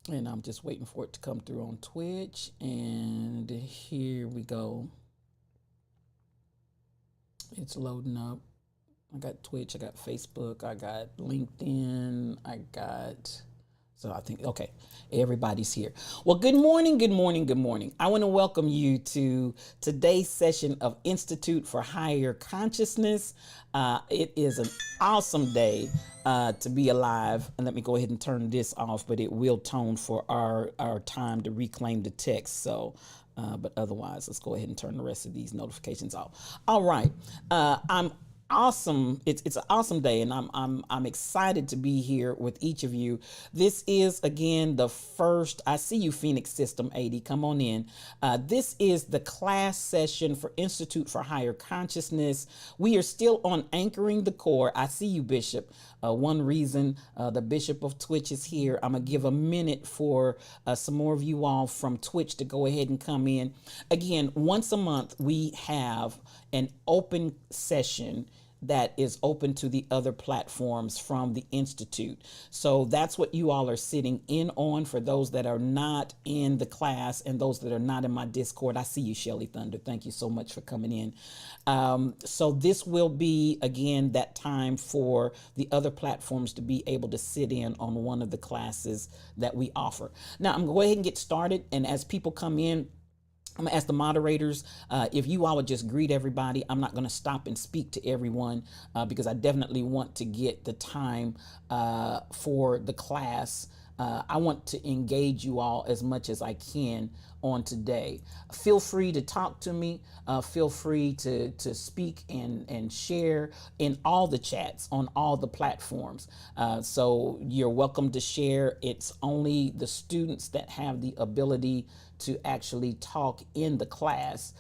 And I'm just waiting for it to come through on Twitch. And here we go. It's loading up. I got Twitch, I got Facebook, I got LinkedIn, I got. So I think, okay, everybody's here. Well, good morning, good morning, good morning. I want to welcome you to today's session of Institute for Higher Consciousness. It is an awesome day to be alive. And let me go ahead and turn this off, but it will tone for our time to reclaim the text. So, but otherwise, let's go ahead and turn the rest of these notifications off. All right. I'm awesome. It's an awesome day, and I'm excited to be here with each of you. This is again the first. I see you, Phoenix System 80. Come on in. This is the class session for Institute for Higher Consciousness. We are still on anchoring the core. I see you, Bishop. One reason the Bishop of Twitch is here. I'm gonna give a minute for some more of you all from Twitch to go ahead and come in. Again, once a month we have an open session that is open to the other platforms from the Institute. So that's what you all are sitting in on. For those that are not in the class and those that are not in my Discord, I see you, Shelly Thunder. Thank you so much for coming in. So this will be, again, that time for the other platforms to be able to sit in on one of the classes that we offer. Now, I'm going to go ahead and get started. And as people come in, I'm gonna ask the moderators if you all would just greet everybody. I'm not gonna stop and speak to everyone because I definitely want to get the time for the class. I want to engage you all as much as I can on today. Feel free to talk to me. Feel free to speak and share in all the chats on all the platforms. So you're welcome to share. It's only the students that have the ability to actually talk in the class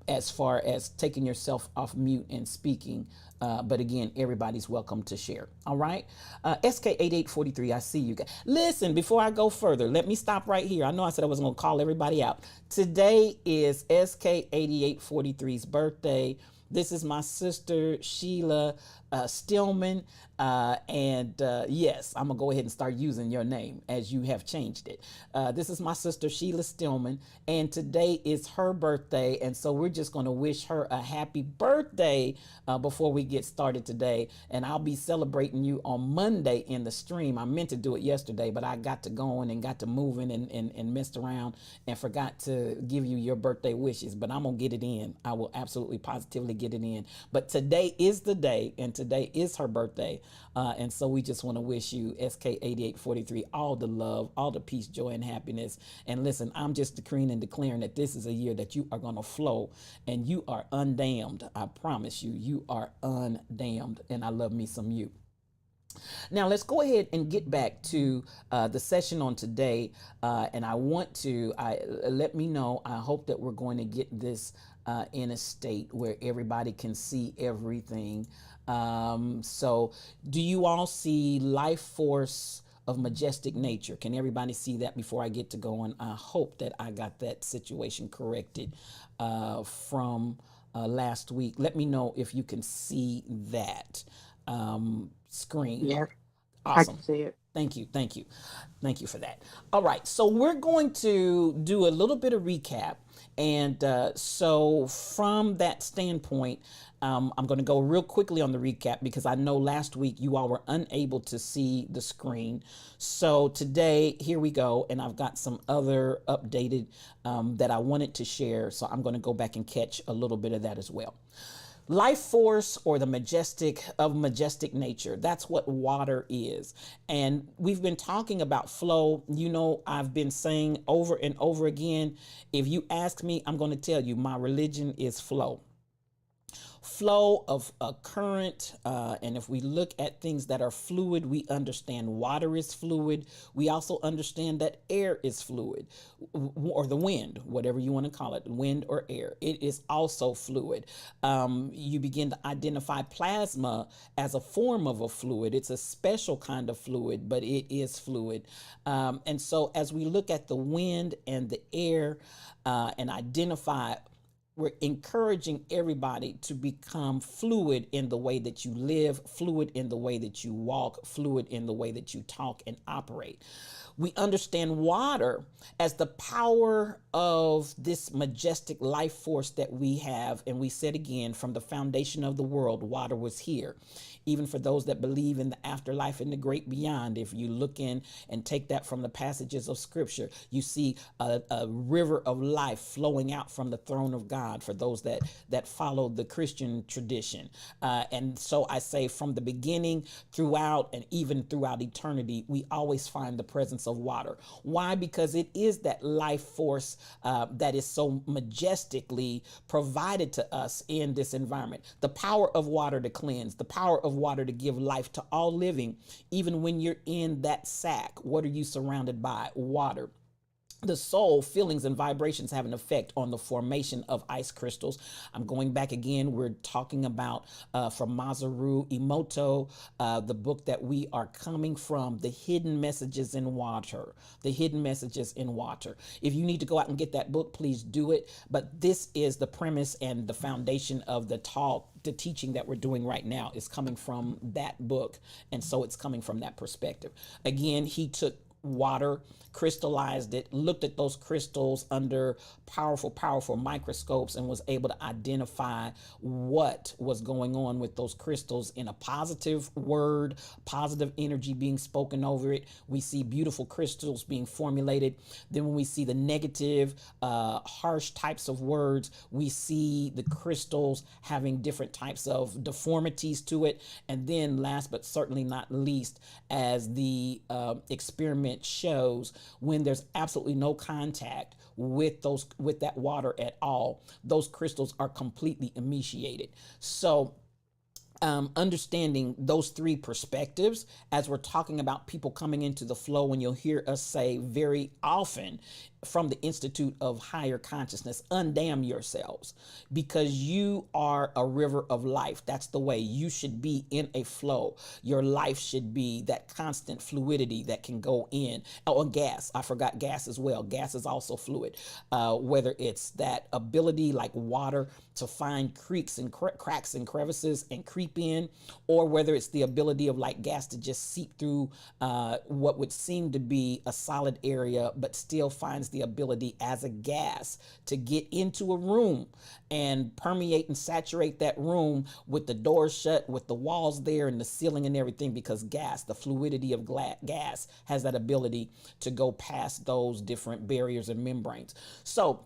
as far as taking yourself off mute and speaking. But again, everybody's welcome to share. All right. SK8843, I see you guys. Listen, before I go further, let me stop right here. I know I said I wasn't going to call everybody out. Today is SK8843's birthday. This is my sister, Sheila Stillman. And yes, I'm going to go ahead and start using your name as you have changed it. This is my sister, Sheila Stillman. And today is her birthday. And so we're just going to wish her a happy birthday before we get started today. And I'll be celebrating you on Monday in the stream. I meant to do it yesterday, but I got to going and got to moving and messed around and forgot to give you your birthday wishes. But I'm going to get it in. I will absolutely positively get it in. But today is the day, and today is her birthday. And so we just want to wish you, SK8843, all the love, all the peace, joy, and happiness. And listen, I'm just decreeing and declaring that this is a year that you are going to flow and you are undamned. I promise you, you are undamned. And I love me some you. Now, let's go ahead and get back to the session on today. And I want to let me know. I hope that we're going to get this in a state where everybody can see everything. So do you all see life force of majestic nature? Can everybody see that before I get to going? I hope that I got that situation corrected from last week. Let me know if you can see that screen. Yeah, I Awesome. can see it. Thank you. Thank you. Thank you for that. All right. So we're going to do a little bit of recap. And so from that standpoint, I'm going to go real quickly on the recap because I know last week you all were unable to see the screen. So today, here we go. And I've got some other updated that I wanted to share. So I'm going to go back and catch a little bit of that as well. Life force, or the majestic nature. That's what water is. And we've been talking about flow. You know, I've been saying over and over again, if you ask me, I'm going to tell you my religion is flow. Flow of a current. And if we look at things that are fluid, we understand water is fluid. We also understand that air is fluid, or the wind, whatever you want to call it, wind or air. It is also fluid. You begin to identify plasma as a form of a fluid. It's a special kind of fluid, but it is fluid. And so as we look at the wind and the air and identify we're encouraging everybody to become fluid in the way that you live, fluid in the way that you walk, fluid in the way that you talk and operate. We understand water as the power of this majestic life force that we have. And we said again, from the foundation of the world, water was here. Even for those that believe in the afterlife and the great beyond, if you look in and take that from the passages of scripture, you see a river of life flowing out from the throne of God for those that follow the Christian tradition. And so I say from the beginning throughout and even throughout eternity, we always find the presence of water. Why? Because it is that life force that is so majestically provided to us in this environment. The power of water to cleanse, the power of water to give life to all living. Even when you're in that sack, what are you surrounded by? Water. The soul, feelings, and vibrations have an effect on the formation of ice crystals. I'm going back again. We're talking about from Masaru Emoto, the book that we are coming from, The Hidden Messages in Water. The Hidden Messages in Water. If you need to go out and get that book, please do it. But this is the premise and the foundation of the talk. The teaching that we're doing right now is coming from that book. And so it's coming from that perspective. Again, he took water, crystallized it, looked at those crystals under powerful microscopes, and was able to identify what was going on with those crystals in a positive word, positive energy being spoken over it. We see beautiful crystals being formulated. Then when we see the negative, harsh types of words, we see the crystals having different types of deformities to it. And then last but certainly not least, as the experiment shows, when there's absolutely no contact with that water at all, those crystals are completely emaciated. So understanding those three perspectives as we're talking about people coming into the flow, and you'll hear us say very often from the Institute of Higher Consciousness, undam yourselves, because you are a river of life. That's the way you should be, in a flow. Your life should be that constant fluidity that can go in. Oh, and gas. I forgot gas as well. Gas is also fluid. Whether it's that ability like water to find creeks and cracks and crevices and creep in, or whether it's the ability of like gas to just seep through what would seem to be a solid area, but still finds the ability as a gas to get into a room and permeate and saturate that room with the doors shut, with the walls there and the ceiling and everything, because gas, the fluidity of gas, has that ability to go past those different barriers and membranes. So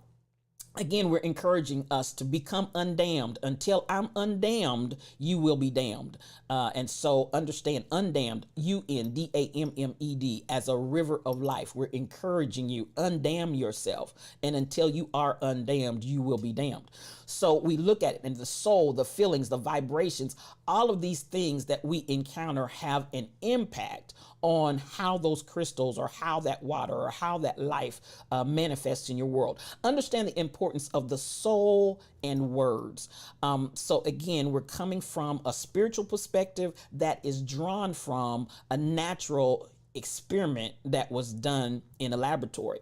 again, we're encouraging us to become undammed. Until I'm undammed, you will be damned. And so understand undammed, UNDAMMED, as a river of life. We're encouraging you, undam yourself. And until you are undammed, you will be damned. So we look at it, and the soul, the feelings, the vibrations, all of these things that we encounter have an impact on how those crystals or how that water or how that life manifests in your world. Understand the importance of the soul and words. So again, we're coming from a spiritual perspective that is drawn from a natural experiment that was done in a laboratory,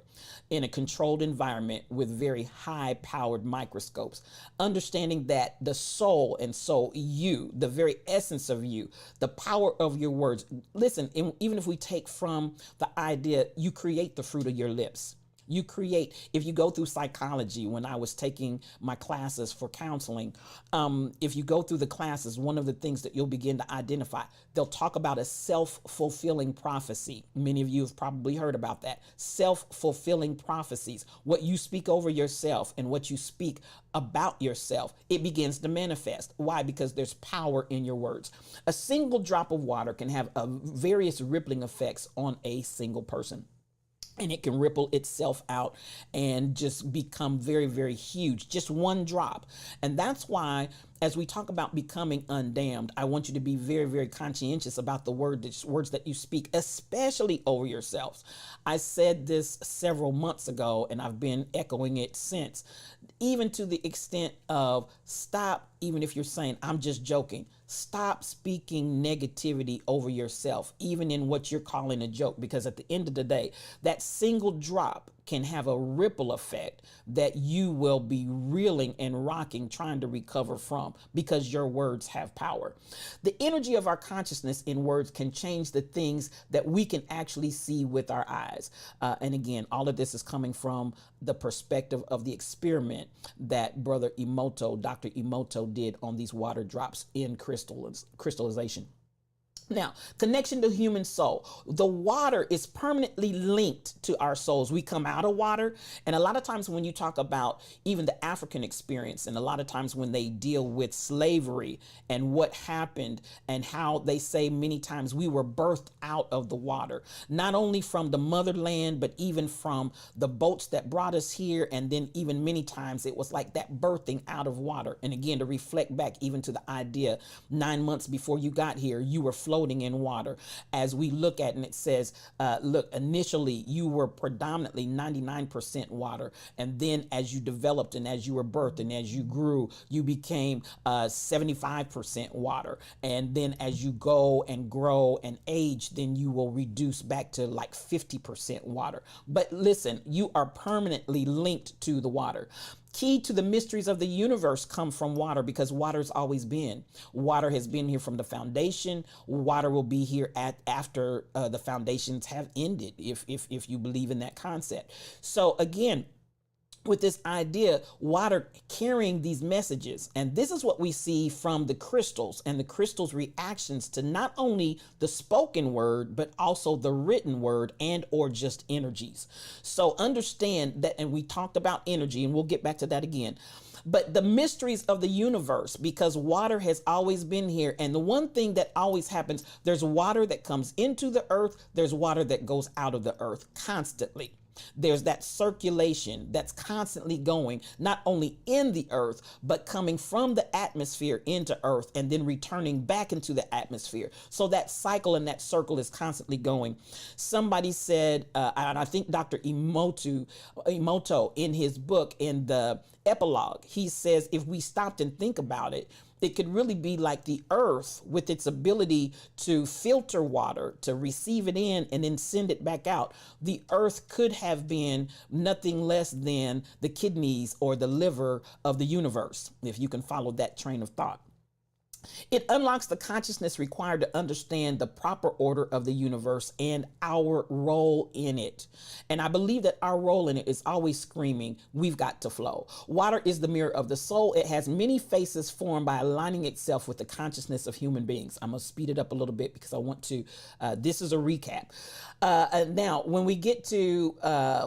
in a controlled environment with very high powered microscopes. Understanding that the soul, and so you, the very essence of you, the power of your words. Listen, even if we take from the idea, you create the fruit of your lips. You create, if you go through psychology, when I was taking my classes for counseling, if you go through the classes, one of the things that you'll begin to identify, they'll talk about a self-fulfilling prophecy. Many of you have probably heard about that. Self-fulfilling prophecies. What you speak over yourself and what you speak about yourself, it begins to manifest. Why? Because there's power in your words. A single drop of water can have various rippling effects on a single person. And it can ripple itself out and just become very, very huge. Just one drop. And that's why, as we talk about becoming undamned, I want you to be very, very conscientious about the words that you speak, especially over yourselves. I said this several months ago, and I've been echoing it since, even to the extent of stop, even if you're saying, I'm just joking. Stop speaking negativity over yourself, even in what you're calling a joke, because at the end of the day, that single drop can have a ripple effect that you will be reeling and rocking, trying to recover from, because your words have power. The energy of our consciousness in words can change the things that we can actually see with our eyes. And again, all of this is coming from the perspective of the experiment that Dr. Emoto did on these water drops in crystallization. Now, connection to human soul. The water is permanently linked to our souls. We come out of water. And a lot of times when you talk about even the African experience, and a lot of times when they deal with slavery and what happened and how they say many times we were birthed out of the water, not only from the motherland, but even from the boats that brought us here. And then even many times it was like that birthing out of water. And again, to reflect back even to the idea 9 months before you got here, you were floating in water. As we look at, and it says, look, initially you were predominantly 99% water. And then as you developed and as you were birthed and as you grew, you became 75% water. And then as you go and grow and age, then you will reduce back to like 50% water. But listen, you are permanently linked to the water. Key to the mysteries of the universe come from water, because water's always been. Water has been here from the foundation. Water will be here after the foundations have ended, if you believe in that concept. So again, with this idea, water carrying these messages. And this is what we see from the crystals and the crystals' reactions to not only the spoken word, but also the written word and or just energies. So understand that, and we talked about energy, and we'll get back to that again. But the mysteries of the universe, because water has always been here. And the one thing that always happens, there's water that comes into the earth. There's water that goes out of the earth constantly. There's that circulation that's constantly going, not only in the earth, but coming from the atmosphere into earth and then returning back into the atmosphere. So that cycle and that circle is constantly going. Somebody said, and I think Dr. Emoto in his book, in the epilogue, he says, if we stopped and think about it, it could really be like the earth with its ability to filter water, to receive it in and then send it back out. The earth could have been nothing less than the kidneys or the liver of the universe, if you can follow that train of thought. It unlocks the consciousness required to understand the proper order of the universe and our role in it. And I believe that our role in it is always screaming, we've got to flow. Water is the mirror of the soul. It has many faces formed by aligning itself with the consciousness of human beings. I'm going to speed it up a little bit because I want to, this is a recap. Now, when we get to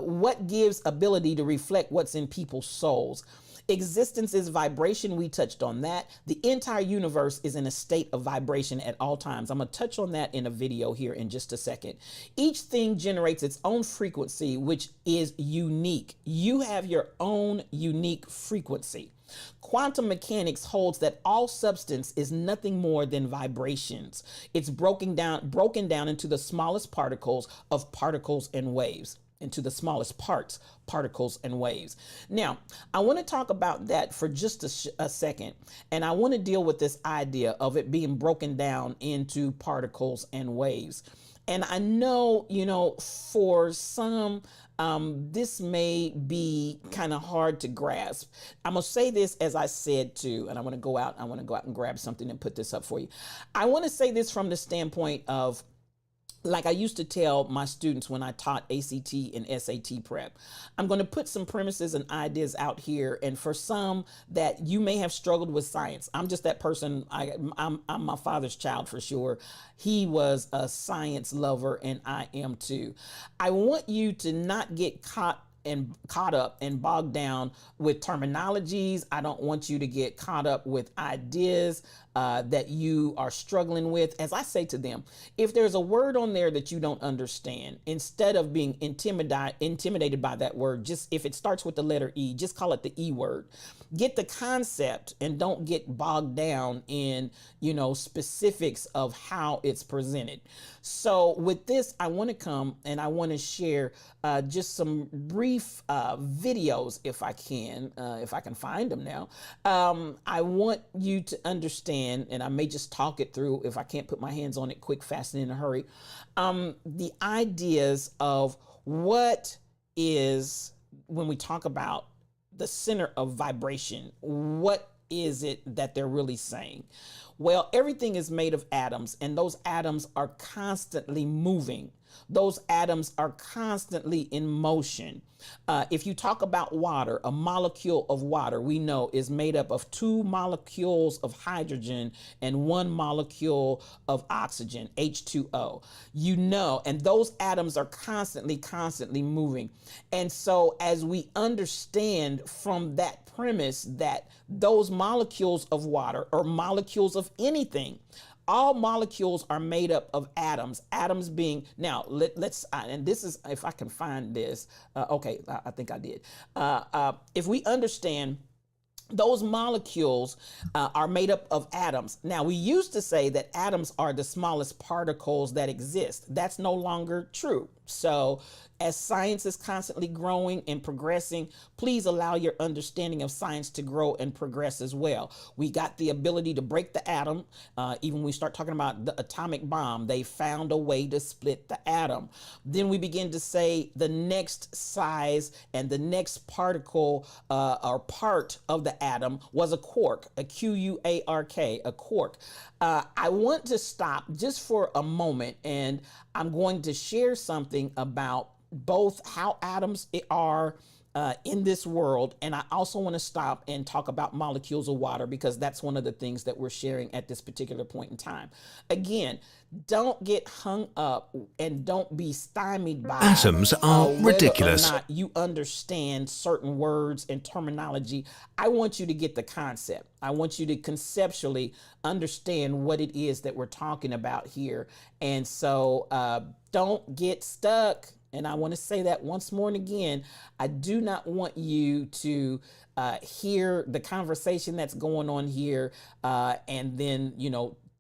what gives ability to reflect what's in people's souls, existence is vibration. We touched on that. The entire universe is in a state of vibration at all times. I'm going to touch on that in a video here in just a second. Each thing generates its own frequency, which is unique. You have your own unique frequency. Quantum mechanics holds that all substance is nothing more than vibrations. It's broken down into the smallest particles of particles and waves. Into the smallest parts, particles and waves. Now, I want to talk about that for just a second. And I want to deal with this idea of it being broken down into particles and waves. And I know, for some, this may be kind of hard to grasp. I'm going to say this as I said too, and I want to go out and grab something and put this up for you. I want to say this from the standpoint of, like I used to tell my students when I taught ACT and SAT prep, I'm going to put some premises and ideas out here. And for some that you may have struggled with science, I'm just that person. I'm my father's child for sure. He was a science lover and I am too. I want you to not get caught up and bogged down with terminologies. I don't want you to get caught up with ideas that you are struggling with. As I say to them, if there's a word on there that you don't understand, instead of being intimidated by that word, just if it starts with the letter E, just call it the E word. Get the concept and don't get bogged down in, specifics of how it's presented. So with this, I want to come and I want to share just some brief videos, if I can find them now. I want you to understand understand, and I may just talk it through if I can't put my hands on it quick, fast, and in a hurry. The ideas of what is, when we talk about the center of vibration, what is it that they're really saying? Well, everything is made of atoms, and those atoms are constantly moving. Those atoms are constantly in motion. If you talk about water, a molecule of water, we know, is made up of 2 molecules of hydrogen and 1 molecule of oxygen, H2O. You know, and those atoms are constantly moving. And so as we understand from that premise that those molecules of water, or molecules of anything, all molecules are made up of atoms. Atoms being, now let's, and this is, if I can find this, okay, I think I did. If we understand those molecules are made up of atoms. Now, we used to say that atoms are the smallest particles that exist. That's no longer true. So as science is constantly growing and progressing, please allow your understanding of science to grow and progress as well. We got the ability to break the atom. Even when we start talking about the atomic bomb, they found a way to split the atom. Then we begin to say the next size and the next particle or part of the atom was a quark, a Q-U-A-R-K, a quark. I want to stop just for a moment, and I'm going to share something about both how atoms are in this world, and I also want to stop and talk about molecules of water, because that's one of the things that we're sharing at this particular point in time. Again, don't get hung up and don't be stymied by Atoms are ridiculous. Whether or not you understand certain words and terminology. I want you to get the concept. I want you to conceptually understand what it is that we're talking about here. And so don't get stuck. And I want to say that once more and again, I do not want you to hear the conversation that's going on here and then,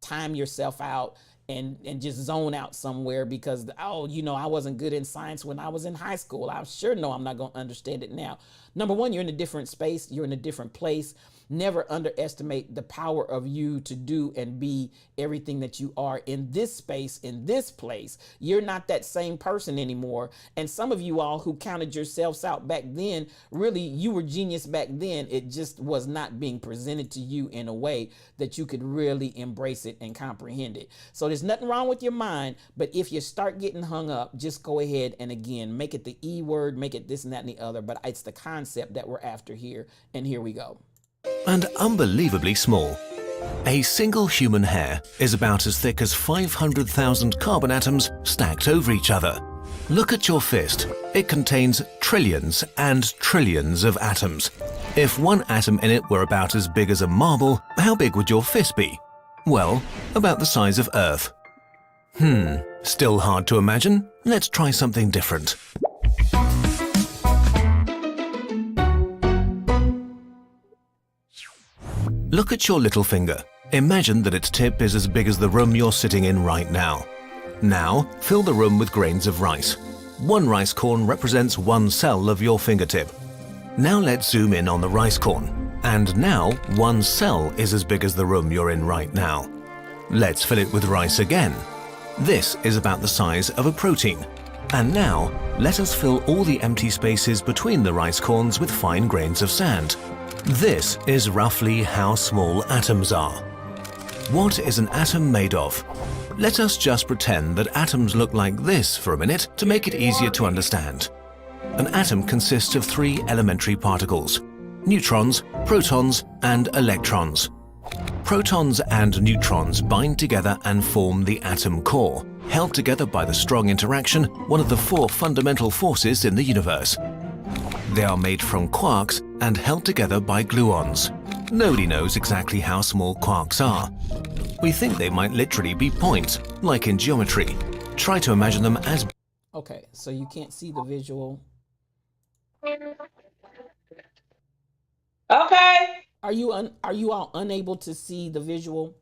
time yourself out and just zone out somewhere because, I wasn't good in science when I was in high school. I sure know I'm not going to understand it now. Number one, you're in a different space. You're in a different place. Never underestimate the power of you to do and be everything that you are in this space, in this place. You're not that same person anymore. And some of you all who counted yourselves out back then, really, you were genius back then. It just was not being presented to you in a way that you could really embrace it and comprehend it. So there's nothing wrong with your mind, but if you start getting hung up, just go ahead and again, make it the E word, make it this and that and the other, but it's the concept that we're after here. And here we go. And unbelievably small. A single human hair is about as thick as 500,000 carbon atoms stacked over each other. Look at your fist. It contains trillions and trillions of atoms. If one atom in it were about as big as a marble, how big would your fist be? Well, about the size of Earth. Still hard to imagine? Let's try something different. Look at your little finger. Imagine that its tip is as big as the room you're sitting in right now. Now, fill the room with grains of rice. One rice corn represents one cell of your fingertip. Now let's zoom in on the rice corn. And now, one cell is as big as the room you're in right now. Let's fill it with rice again. This is about the size of a protein. And now, let us fill all the empty spaces between the rice corns with fine grains of sand. This is roughly how small atoms are. What is an atom made of? Let us just pretend that atoms look like this for a minute to make it easier to understand. An atom consists of 3 elementary particles: neutrons, protons, and electrons. Protons and neutrons bind together and form the atom core, held together by the strong interaction, one of the 4 fundamental forces in the universe. They are made from quarks and held together by gluons. Nobody knows exactly how small quarks are. We think they might literally be points, like in geometry. Try to imagine them as... Okay, so you can't see the visual. Okay. Are you all unable to see the visual?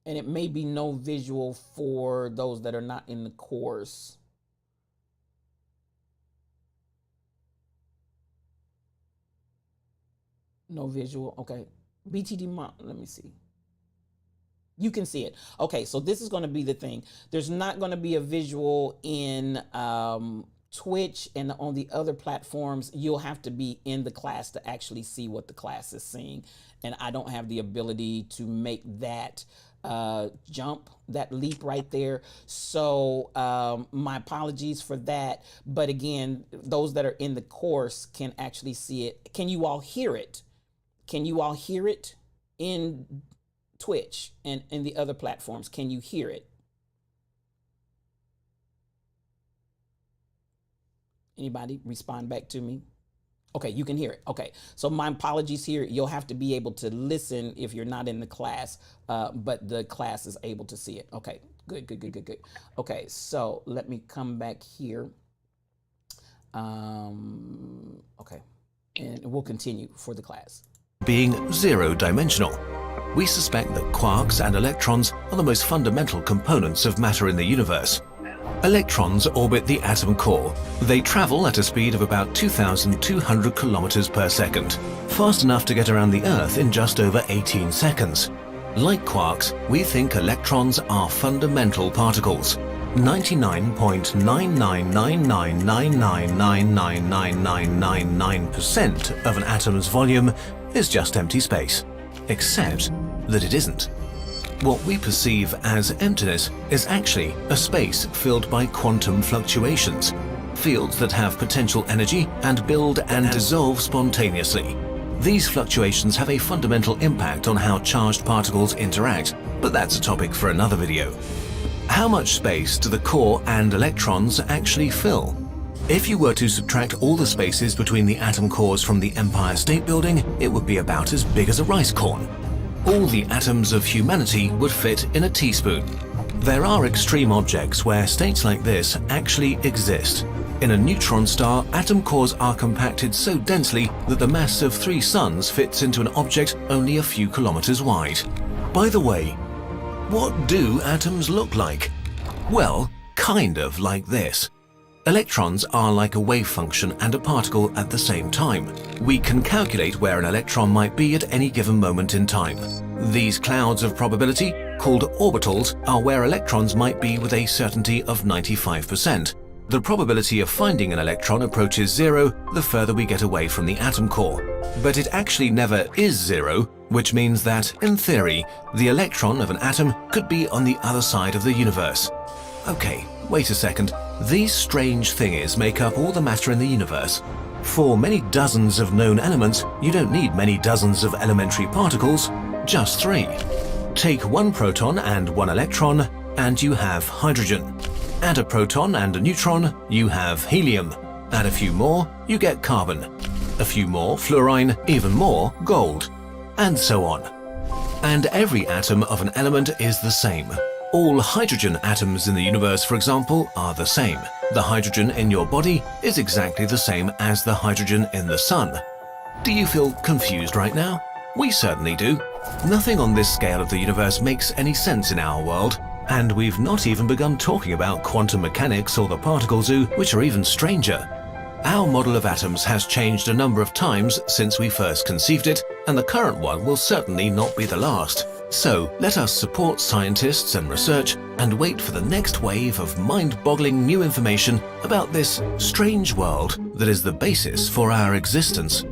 And it may be no visual for those that are not in the course. No visual. Okay. Let me see. You can see it. Okay, so this is going to be the thing. There's not going to be a visual in Twitch, and on the other platforms, you'll have to be in the class to actually see what the class is seeing. And I don't have the ability to make that jump, that leap right there. So my apologies for that. But again, those that are in the course can actually see it. Can you all hear it? Can you all hear it in Twitch and in the other platforms? Can you hear it? Anybody respond back to me? Okay, you can hear it. Okay, so my apologies here. You'll have to be able to listen if you're not in the class, but the class is able to see it. Okay, good. Okay, so let me come back here. Okay, and we'll continue for the class. Being zero-dimensional. We suspect that quarks and electrons are the most fundamental components of matter in the universe. Electrons orbit the atom core. They travel at a speed of about 2,200 kilometers per second, fast enough to get around the Earth in just over 18 seconds. Like quarks, we think electrons are fundamental particles. 99.99999999999% of an atom's volume is just empty space, except that it isn't. What we perceive as emptiness is actually a space filled by quantum fluctuations, fields that have potential energy and build and dissolve spontaneously. These fluctuations have a fundamental impact on how charged particles interact, but that's a topic for another video. How much space do the core and electrons actually fill? If you were to subtract all the spaces between the atom cores from the Empire State Building, it would be about as big as a rice corn. All the atoms of humanity would fit in a teaspoon. There are extreme objects where states like this actually exist. In a neutron star, atom cores are compacted so densely that the mass of 3 suns fits into an object only a few kilometers wide. By the way, what do atoms look like? Well, kind of like this. Electrons are like a wave function and a particle at the same time. We can calculate where an electron might be at any given moment in time. These clouds of probability, called orbitals, are where electrons might be with a certainty of 95%. The probability of finding an electron approaches 0 the further we get away from the atom core. But it actually never is 0, which means that, in theory, the electron of an atom could be on the other side of the universe. Okay, wait a second. These strange thingies make up all the matter in the universe. For many dozens of known elements, you don't need many dozens of elementary particles, just 3. Take 1 proton and 1 electron, and you have hydrogen. Add a proton and a neutron, you have helium. Add a few more, you get carbon. A few more, fluorine, even more, gold. And so on. And every atom of an element is the same. All hydrogen atoms in the universe, for example, are the same. The hydrogen in your body is exactly the same as the hydrogen in the sun. Do you feel confused right now? We certainly do. Nothing on this scale of the universe makes any sense in our world, and we've not even begun talking about quantum mechanics or the particle zoo, which are even stranger. Our model of atoms has changed a number of times since we first conceived it, and the current one will certainly not be the last. So let us support scientists and research and wait for the next wave of mind-boggling new information about this strange world that is the basis for our existence.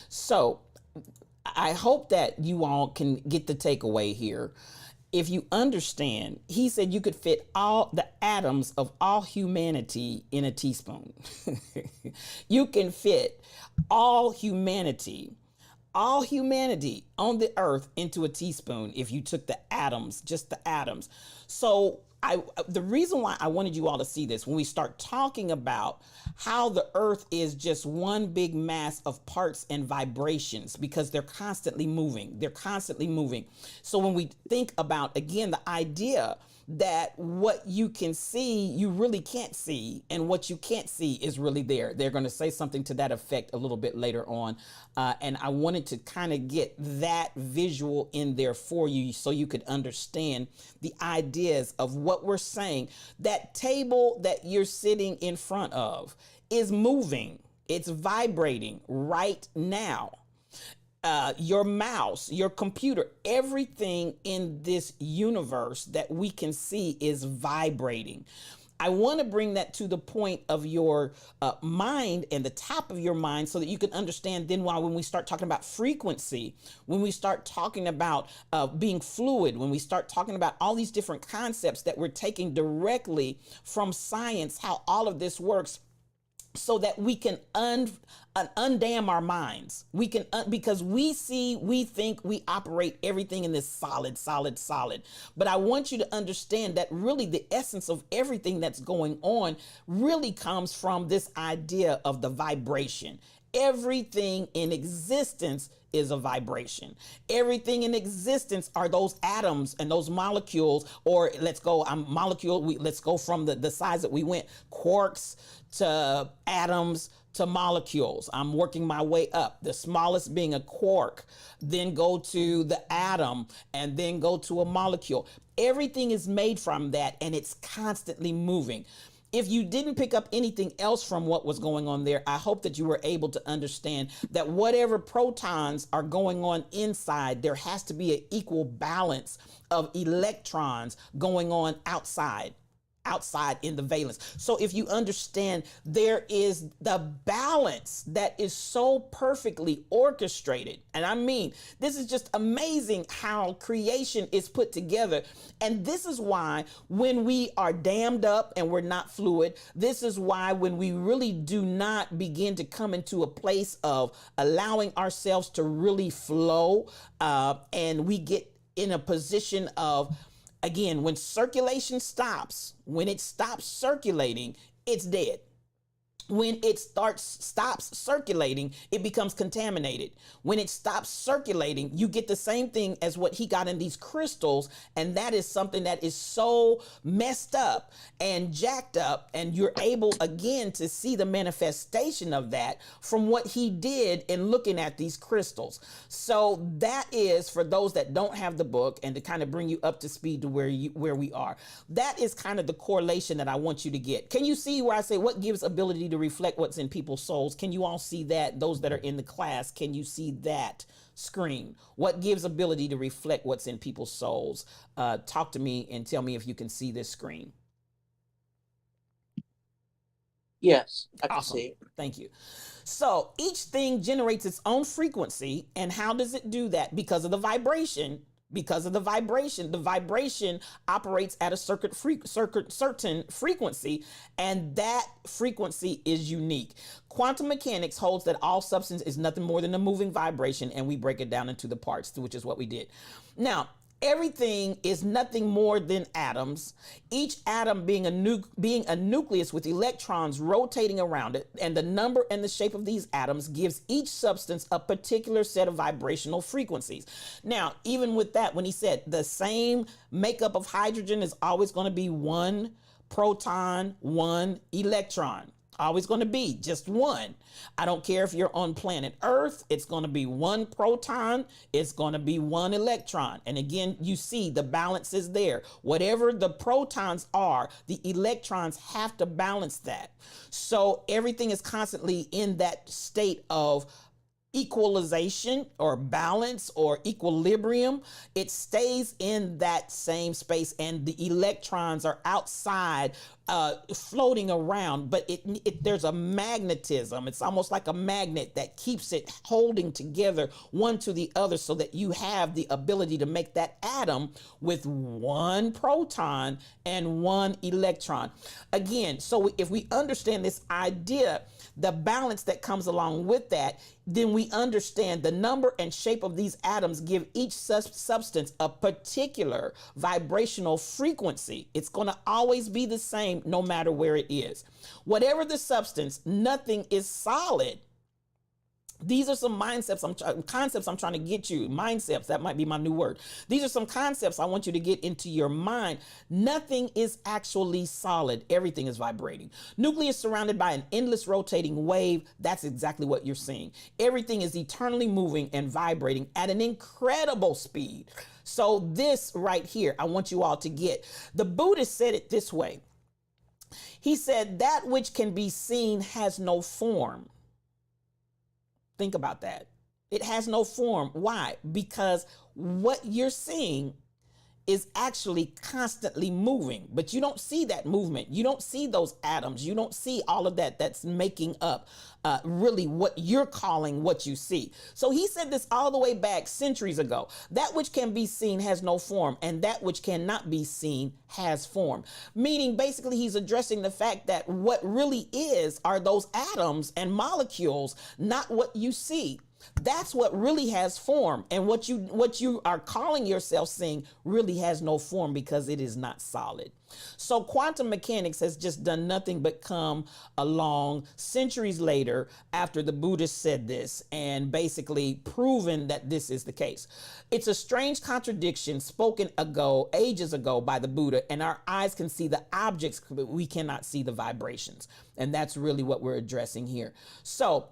So I hope that you all can get the takeaway here. If you understand, he said you could fit all the atoms of all humanity in a teaspoon. You can fit all humanity on the earth into a teaspoon if you took the atoms, just the atoms. So the reason why I wanted you all to see this, when we start talking about how the earth is just one big mass of parts and vibrations, because they're constantly moving. So when we think about, again, the idea that what you can see, you really can't see, and what you can't see is really there. They're going to say something to that effect a little bit later on. And I wanted to kind of get that visual in there for you so you could understand the ideas of what we're saying. That table that you're sitting in front of is moving. It's vibrating right now. Your mouse, your computer, everything in this universe that we can see is vibrating. I want to bring that to the point of your mind and the top of your mind so that you can understand then why when we start talking about frequency, when we start talking about being fluid, when we start talking about all these different concepts that we're taking directly from science, how all of this works, so that we can undam our minds. We can, because we see, we think, we operate everything in this solid. But I want you to understand that really the essence of everything that's going on really comes from this idea of the vibration. Everything in existence is a vibration. Everything in existence are those atoms and those molecules, or let's go from the size that we went, quarks to atoms to molecules. I'm working my way up, the smallest being a quark, then go to the atom, and then go to a molecule. Everything is made from that, and it's constantly moving. If you didn't pick up anything else from what was going on there, I hope that you were able to understand that whatever protons are going on inside, there has to be an equal balance of electrons going on outside in the valence. So if you understand, there is the balance that is so perfectly orchestrated. And I mean, this is just amazing how creation is put together. And this is why when we are dammed up and we're not fluid, this is why when we really do not begin to come into a place of allowing ourselves to really flow, and we get in a position of, again, when circulation stops, when it stops circulating, it's dead. When it stops circulating, it becomes contaminated. When it stops circulating, you get the same thing as what he got in these crystals. And that is something that is so messed up and jacked up. And you're able, again, to see the manifestation of that from what he did in looking at these crystals. So that is for those that don't have the book, and to kind of bring you up to speed to where we are. That is kind of the correlation that I want you to get. Can you see where I say what gives ability to reflect what's in people's souls? Can you all see that? Those that are in the class, can you see that screen? What gives ability to reflect what's in people's souls? Talk to me and tell me if you can see this screen. Yes, I can Awesome. see it. Thank you. So each thing generates its own frequency. And how does it do that? Because of the vibration. The vibration operates at a certain frequency, and that frequency is unique. Quantum mechanics holds that all substance is nothing more than a moving vibration, and we break it down into the parts, which is what we did. Now, everything is nothing more than atoms, each atom being a nucleus with electrons rotating around it, and the number and the shape of these atoms gives each substance a particular set of vibrational frequencies. Now, even with that, when he said the same makeup of hydrogen is always going to be one proton, one electron. Always going to be just one. I don't care if you're on planet Earth, it's going to be one proton, it's going to be one electron. And again, you see the balance is there. Whatever the protons are, the electrons have to balance that. So everything is constantly in that state of equalization or balance or equilibrium. It stays in that same space, and the electrons are outside floating around, but there's a magnetism. It's almost like a magnet that keeps it holding together one to the other, so that you have the ability to make that atom with one proton and one electron. Again, so if we understand this idea, the balance that comes along with that, then we understand the number and shape of these atoms give each substance a particular vibrational frequency. It's going to always be the same no matter where it is. Whatever the substance, nothing is solid. These are some concepts I'm trying to get you. Mindsets, that might be my new word. These are some concepts I want you to get into your mind. Nothing is actually solid. Everything is vibrating. Nucleus surrounded by an endless rotating wave. That's exactly what you're seeing. Everything is eternally moving and vibrating at an incredible speed. So this right here, I want you all to get. The Buddhist said it this way. He said, that which can be seen has no form. Think about that. It has no form. Why? Because what you're seeing is actually constantly moving, but you don't see that movement. You don't see those atoms. You don't see all of that that's making up really what you're calling what you see. So he said this all the way back centuries ago. That which can be seen has no form, and that which cannot be seen has form. Meaning basically he's addressing the fact that what really is are those atoms and molecules, not what you see. That's what really has form. And what you are calling yourself seeing really has no form because it is not solid. So quantum mechanics has just done nothing but come along centuries later after the Buddhists said this and basically proven that this is the case. It's a strange contradiction spoken ages ago by the Buddha, and our eyes can see the objects, but we cannot see the vibrations. And that's really what we're addressing here. So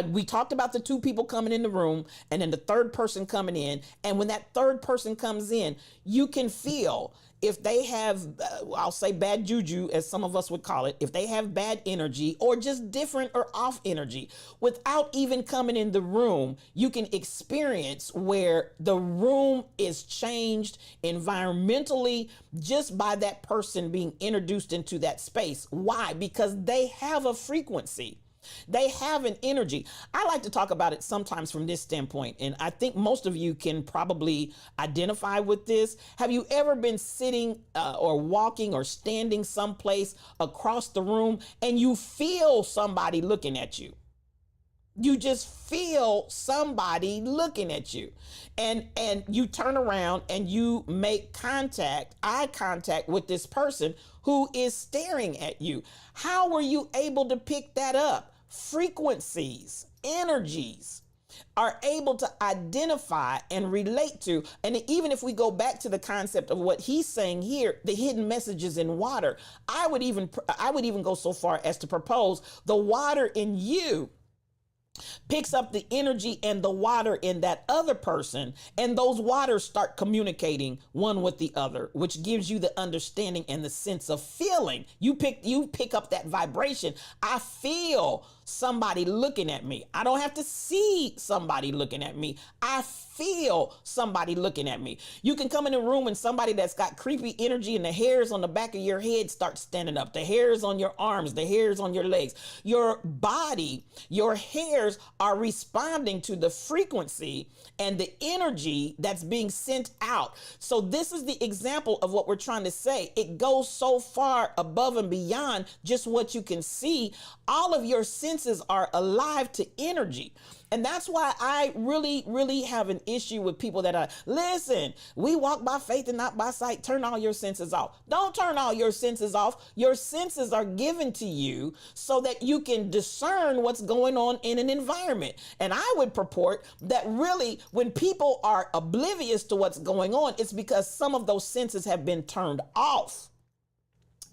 we talked about the two people coming in the room and then the third person coming in. And when that third person comes in, you can feel if they have, I'll say bad juju, as some of us would call it, if they have bad energy or just different or off energy, without even coming in the room, you can experience where the room is changed environmentally just by that person being introduced into that space. Why? Because they have a frequency. They have an energy. I like to talk about it sometimes from this standpoint, and I think most of you can probably identify with this. Have you ever been sitting or walking or standing someplace across the room and you feel somebody looking at you? You just feel somebody looking at you, and you turn around and you make eye contact with this person who is staring at you. How were you able to pick that up? Frequencies, energies are able to identify and relate to. And even if we go back to the concept of what he's saying here, the hidden messages in water, I would even go so far as to propose the water in you picks up the energy and the water in that other person, and those waters start communicating one with the other, which gives you the understanding and the sense of feeling. You pick up that vibration. I feel somebody looking at me. I don't have to see somebody looking at me. I feel somebody looking at me. You can come in a room and somebody that's got creepy energy and the hairs on the back of your head start standing up. The hairs on your arms, the hairs on your legs, your body, your hairs are responding to the frequency and the energy that's being sent out. So this is the example of what we're trying to say. It goes so far above and beyond just what you can see. All of your senses are alive to energy. And that's why I really, really have an issue with people that are, listen, we walk by faith and not by sight. Turn all your senses off. Don't turn all your senses off. Your senses are given to you so that you can discern what's going on in an environment. And I would purport that really when people are oblivious to what's going on, it's because some of those senses have been turned off.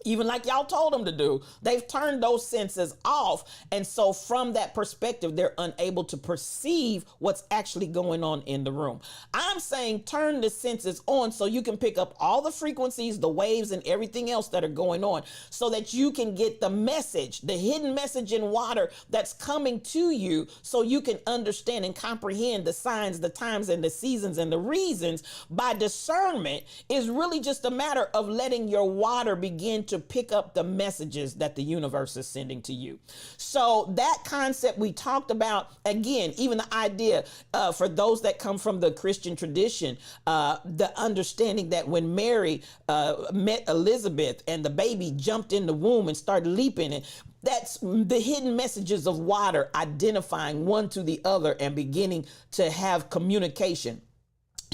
Even like y'all told them to do, they've turned those senses off. And so from that perspective, they're unable to perceive what's actually going on in the room. I'm saying turn the senses on so you can pick up all the frequencies, the waves, and everything else that are going on so that you can get the message, the hidden message in water that's coming to you so you can understand and comprehend the signs, the times, and the seasons and the reasons. By discernment is really just a matter of letting your water begin to pick up the messages that the universe is sending to you. So that concept we talked about, again, even the idea for those that come from the Christian tradition, the understanding that when Mary met Elizabeth and the baby jumped in the womb and started leaping, and that's the hidden messages of water identifying one to the other and beginning to have communication.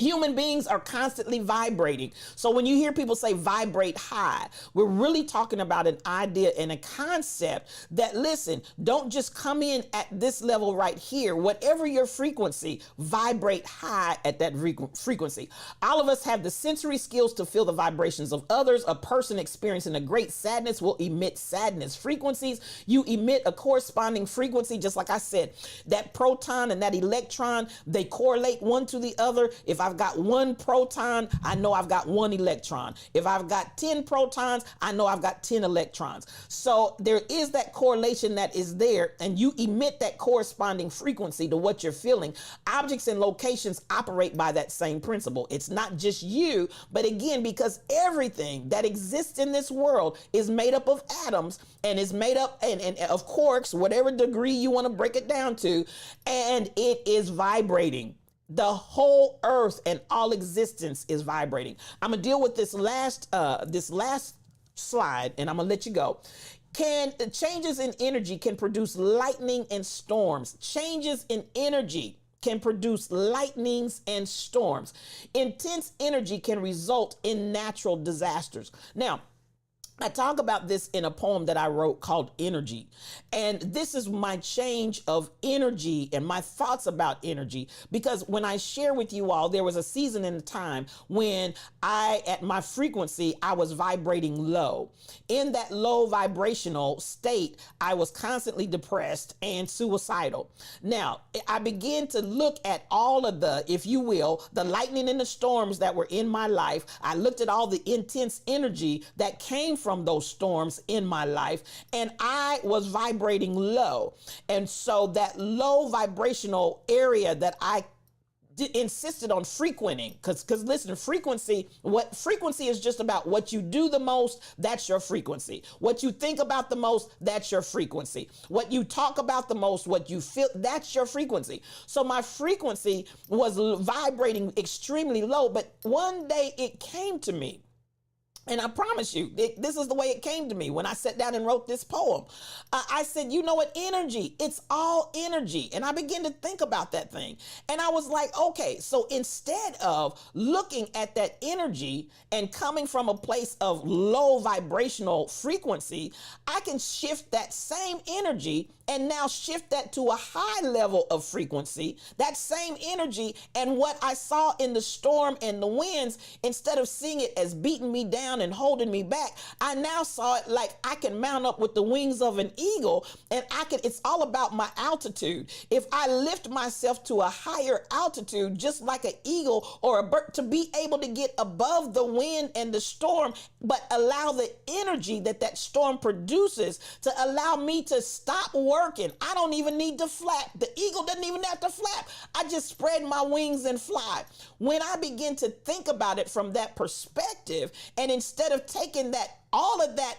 Human beings are constantly vibrating. So when you hear people say vibrate high, we're really talking about an idea and a concept that, listen, don't just come in at this level right here. Whatever your frequency, vibrate high at that frequency. All of us have the sensory skills to feel the vibrations of others. A person experiencing a great sadness will emit sadness frequencies. You emit a corresponding frequency, just like I said, that proton and that electron, they correlate one to the other. If I've got one proton, I know I've got one electron. If I've got 10 protons, I know I've got 10 electrons. So there is that correlation that is there, and you emit that corresponding frequency to what you're feeling. Objects and locations operate by that same principle. It's not just you, but again, because everything that exists in this world is made up of atoms and is made up and of quarks, whatever degree you want to break it down to, and it is vibrating. The whole earth and all existence is vibrating. I'm gonna deal with this last slide, and I'm gonna let you go. Changes in energy can produce lightning and storms. Changes in energy can produce lightnings and storms. Intense energy can result in natural disasters. Now, I talk about this in a poem that I wrote called Energy. And this is my change of energy and my thoughts about energy, because when I share with you all, there was a season in time when at my frequency, I was vibrating low. In that low vibrational state, I was constantly depressed and suicidal. Now, I began to look at all of the, if you will, the lightning and the storms that were in my life. I looked at all the intense energy that came from those storms in my life, and I was vibrating low. And so that low vibrational area that I insisted on frequenting, because listen, frequency is just about what you do the most. That's your frequency. What you think about the most, that's your frequency. What you talk about the most, what you feel, that's your frequency. So my frequency was vibrating extremely low, but one day it came to me. And I promise you, this is the way it came to me when I sat down and wrote this poem. I said, you know what? Energy, it's all energy. And I began to think about that thing. And I was like, okay, so instead of looking at that energy and coming from a place of low vibrational frequency, I can shift that same energy and now shift that to a high level of frequency, that same energy. And what I saw in the storm and the winds, instead of seeing it as beating me down and holding me back, I now saw it like I can mount up with the wings of an eagle, and it's all about my altitude. If I lift myself to a higher altitude, just like an eagle or a bird, to be able to get above the wind and the storm, but allow the energy that storm produces to allow me to stop working. I don't even need to flap. The eagle doesn't even have to flap. I just spread my wings and fly. When I begin to think about it from that perspective, and instead of taking all of that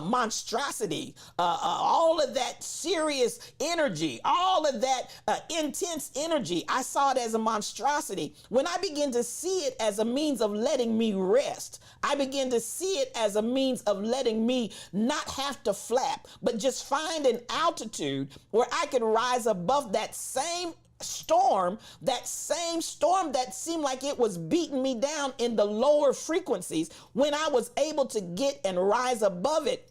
monstrosity, all of that serious energy, all of that intense energy, I saw it as a monstrosity. When I begin to see it as a means of letting me rest, I begin to see it as a means of letting me not have to flap, but just find an altitude where I could rise above that same storm that seemed like it was beating me down in the lower frequencies. When I was able to get and rise above it,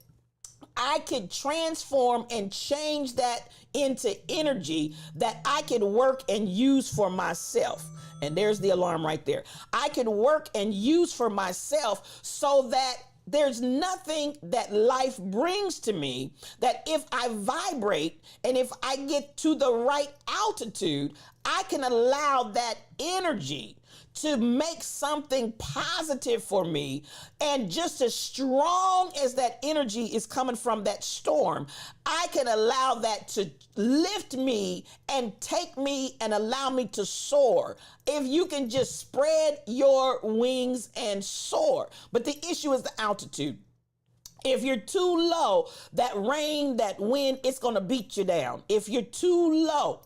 I could transform and change that into energy that I could work and use for myself. And there's the alarm right there. I could work and use for myself, so that there's nothing that life brings to me that if I vibrate and if I get to the right altitude, I can allow that energy to make something positive for me. And just as strong as that energy is coming from that storm, I can allow that to lift me and take me and allow me to soar. If you can just spread your wings and soar. But the issue is the altitude. If you're too low, that rain, that wind, it's going to beat you down. If you're too low,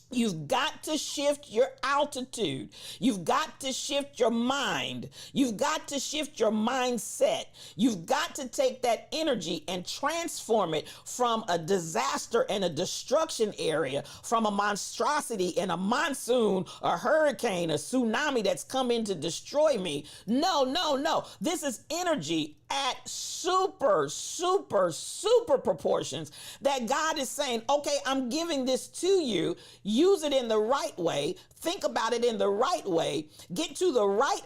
You've got to shift your altitude. You've got to shift your mind. You've got to shift your mindset. You've got to take that energy and transform it from a disaster and a destruction area, from a monstrosity and a monsoon, a hurricane, a tsunami that's come in to destroy me. No, no, no. This is energy at super proportions that God is saying, okay, I'm giving this to you. Use it in the right way. Think about it in the right way. Get to the right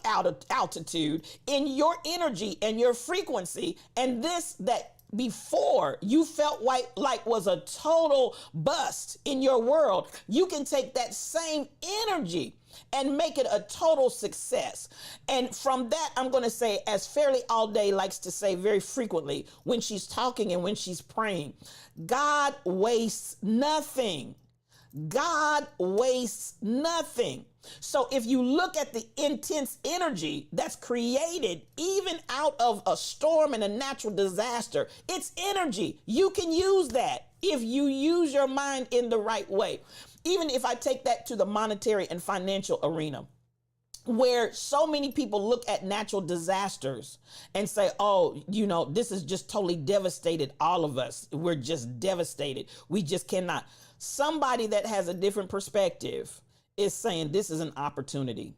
altitude in your energy and your frequency. And this that before you felt like was a total bust in your world, you can take that same energy and make it a total success. And from that, I'm going to say, as Fairly All Day likes to say very frequently when she's talking and when she's praying, God wastes nothing. God wastes nothing. So if you look at the intense energy that's created even out of a storm and a natural disaster, it's energy. You can use that if you use your mind in the right way. Even if I take that to the monetary and financial arena, where so many people look at natural disasters and say, oh, this has just totally devastated all of us. We're just devastated. We just cannot. Somebody that has a different perspective is saying this is an opportunity.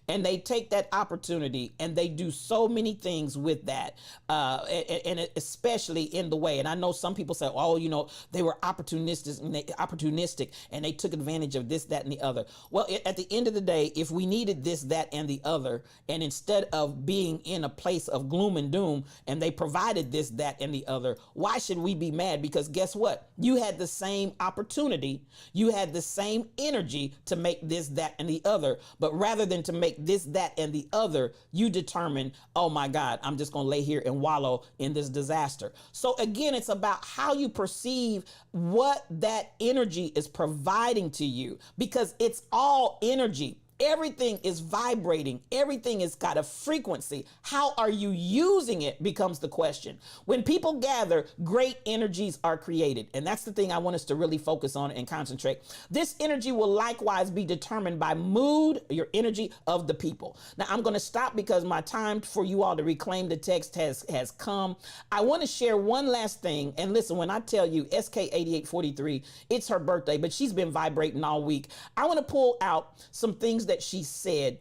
And they take that opportunity and they do so many things with that, and especially in the way. And I know some people say, oh, they were opportunistic and they took advantage of this, that, and the other. Well, at the end of the day, if we needed this, that, and the other, and instead of being in a place of gloom and doom, and they provided this, that, and the other, why should we be mad? Because guess what? You had the same opportunity. You had the same energy to make this, that, and the other. But rather than to make this, that, and the other, you determine, oh my God, I'm just going to lay here and wallow in this disaster. So again, it's about how you perceive what that energy is providing to you, because it's all energy. Everything is vibrating. Everything has got a frequency. How are you using it becomes the question. When people gather, great energies are created. And that's the thing I want us to really focus on and concentrate. This energy will likewise be determined by mood, your energy of the people. Now, I'm going to stop because my time for you all to reclaim the text has come. I want to share one last thing. And listen, when I tell you SK8843, it's her birthday, but she's been vibrating all week. I want to pull out some things that she said.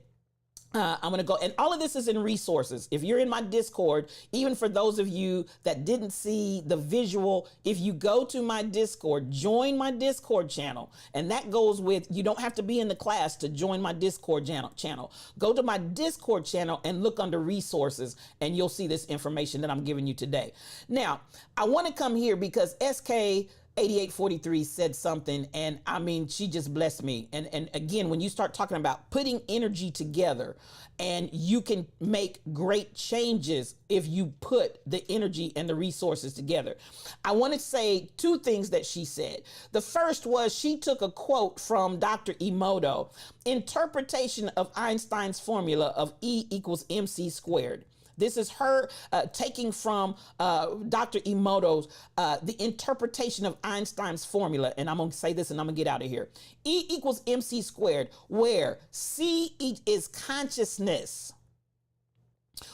I'm going to go, and all of this is in resources. If you're in my Discord, even for those of you that didn't see the visual, if you go to my Discord, join my Discord channel. And that goes with, you don't have to be in the class to join my Discord channel. Go to my Discord channel and look under resources, and you'll see this information that I'm giving you today. Now, I want to come here because SK8843 said something, and I mean, she just blessed me. And again, when you start talking about putting energy together, and you can make great changes if you put the energy and the resources together. I want to say two things that she said. The first was she took a quote from Dr. Emoto, interpretation of Einstein's formula of E equals MC squared. This is her taking from Dr. Emoto's the interpretation of Einstein's formula. And I'm going to say this and I'm going to get out of here. E equals MC squared, where C is consciousness.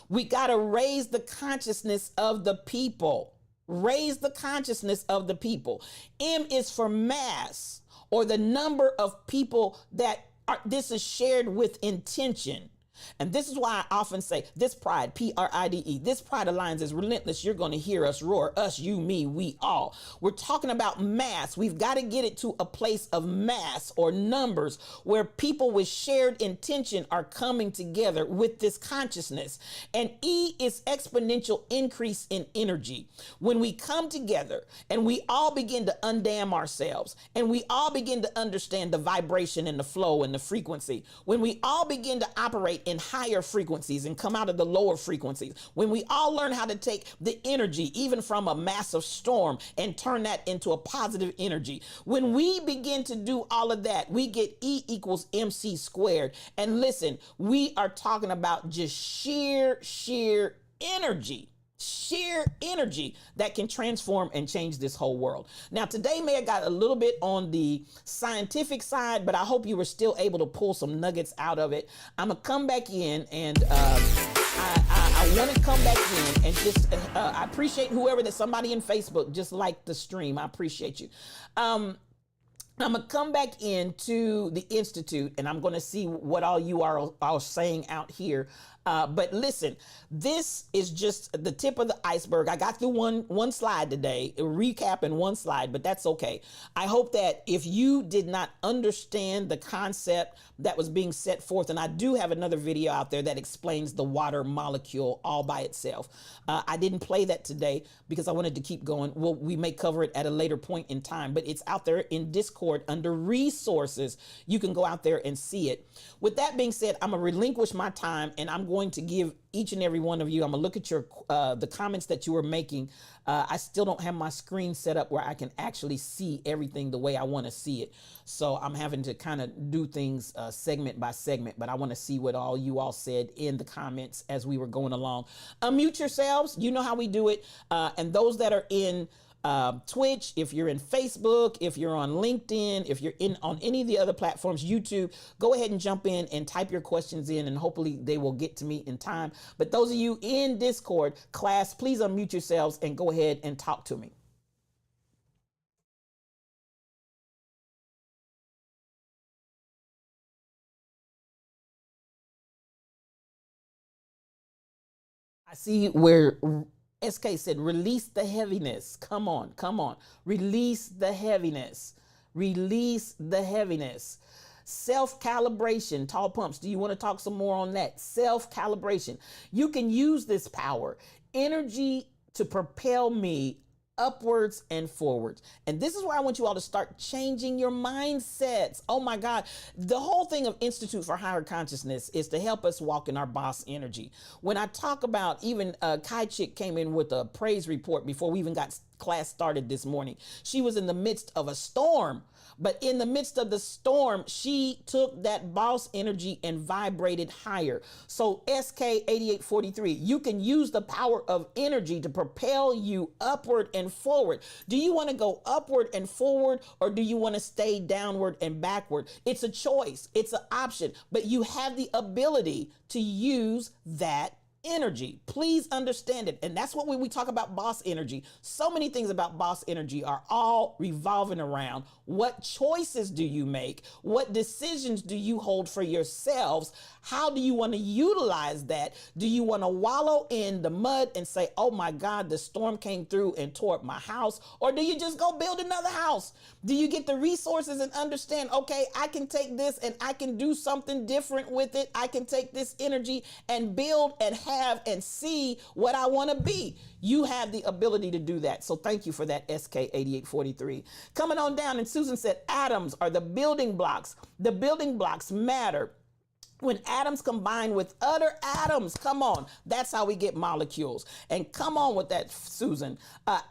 We got to raise the consciousness of the people. Raise the consciousness of the people. M is for mass, or the number of people that this is shared with intention. And this is why I often say this pride, Pride, this pride alliance is relentless. You're going to hear us roar, us, you, me, we all. We're talking about mass. We've got to get it to a place of mass or numbers where people with shared intention are coming together with this consciousness. And E is exponential increase in energy. When we come together and we all begin to undam ourselves, and we all begin to understand the vibration and the flow and the frequency, when we all begin to operate in higher frequencies and come out of the lower frequencies, when we all learn how to take the energy, even from a massive storm, and turn that into a positive energy, when we begin to do all of that, we get E equals MC squared. And listen, we are talking about just sheer energy. sheer energy that can transform and change this whole world. Now, today may have got a little bit on the scientific side, but I hope you were still able to pull some nuggets out of it. I'm gonna come back in and I want to come back in and just I appreciate whoever, that somebody in Facebook just liked the stream. I appreciate you. I'm going to come back into the Institute and I'm going to see what all you are saying out here. But listen, this is just the tip of the iceberg. I got through one slide today, a recap in one slide, but that's okay. I hope that if you did not understand the concept that was being set forth, and I do have another video out there that explains the water molecule all by itself. I didn't play that today because I wanted to keep going. Well, we may cover it at a later point in time, but it's out there in Discord under resources. You can go out there and see it. With that being said, I'm going to relinquish my time and I'm going to give each and every one of you, I'm gonna look at your the comments that you were making. I still don't have my screen set up where I can actually see everything the way I want to see it. So I'm having to kind of do things segment by segment, but I want to see what all you all said in the comments as we were going along. Unmute yourselves. You know how we do it. And those that are in Twitch, if you're in Facebook, if you're on LinkedIn, if you're on any of the other platforms, YouTube, go ahead and jump in and type your questions in and hopefully they will get to me in time. But those of you in Discord class, please unmute yourselves and go ahead and talk to me. I see where SK said, release the heaviness. Come on, come on. Release the heaviness. Release the heaviness. Self-calibration. Tall Pumps, do you want to talk some more on that? Self-calibration. You can use this power, energy, to propel me upwards and forwards. And this is where I want you all to start changing your mindsets. Oh my God. The whole thing of Institute for Higher Consciousness is to help us walk in our boss energy. When I talk about, even Kai Chick came in with a praise report before we even got class started this morning. She was in the midst of a storm, but in the midst of the storm, she took that boss energy and vibrated higher. So SK8843, you can use the power of energy to propel you upward and forward. Do you want to go upward and forward, or do you want to stay downward and backward? It's a choice. It's an option, but you have the ability to use that energy. Please understand it. And that's what when we talk about boss energy, so many things about boss energy are all revolving around what choices do you make? What decisions do you hold for yourselves? How do you want to utilize that? Do you want to wallow in the mud and say, oh my God, the storm came through and tore up my house? Or do you just go build another house? Do you get the resources and understand, okay, I can take this and I can do something different with it. I can take this energy and build and have and see what I want to be. You have the ability to do that. So thank you for that, SK8843. Coming on down, and Susan said, atoms are the building blocks. The building blocks matter. When atoms combine with other atoms, come on, that's how we get molecules. And come on with that, Susan.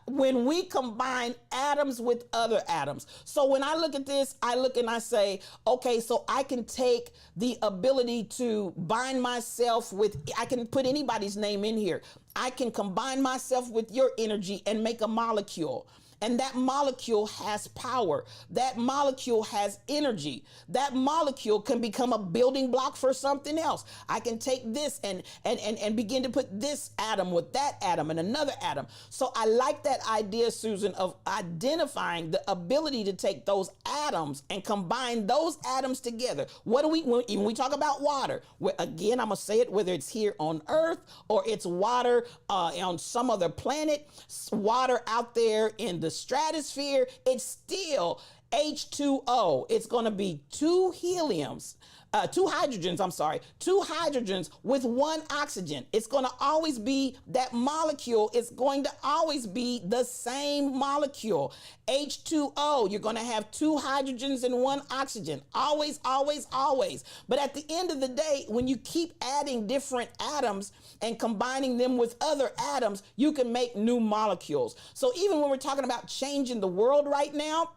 When we combine atoms with other atoms. So when I look at this, I look and I say, okay, so I can take the ability to bind myself with, I can put anybody's name in here. I can combine myself with your energy and make a molecule. And that molecule has power. That molecule has energy. That molecule can become a building block for something else. I can take this and begin to put this atom with that atom and another atom. So I like that idea, Susan, of identifying the ability to take those atoms and combine those atoms together. What do when we talk about water, again, I'm going to say it, whether it's here on Earth or it's water on some other planet, water out there in the stratosphere, it's still H2O. It's going to be two hydrogens with one oxygen. It's going to always be that molecule. It's going to always be the same molecule. H2O, you're going to have two hydrogens and one oxygen. Always, always, always. But at the end of the day, when you keep adding different atoms and combining them with other atoms, you can make new molecules. So even when we're talking about changing the world right now,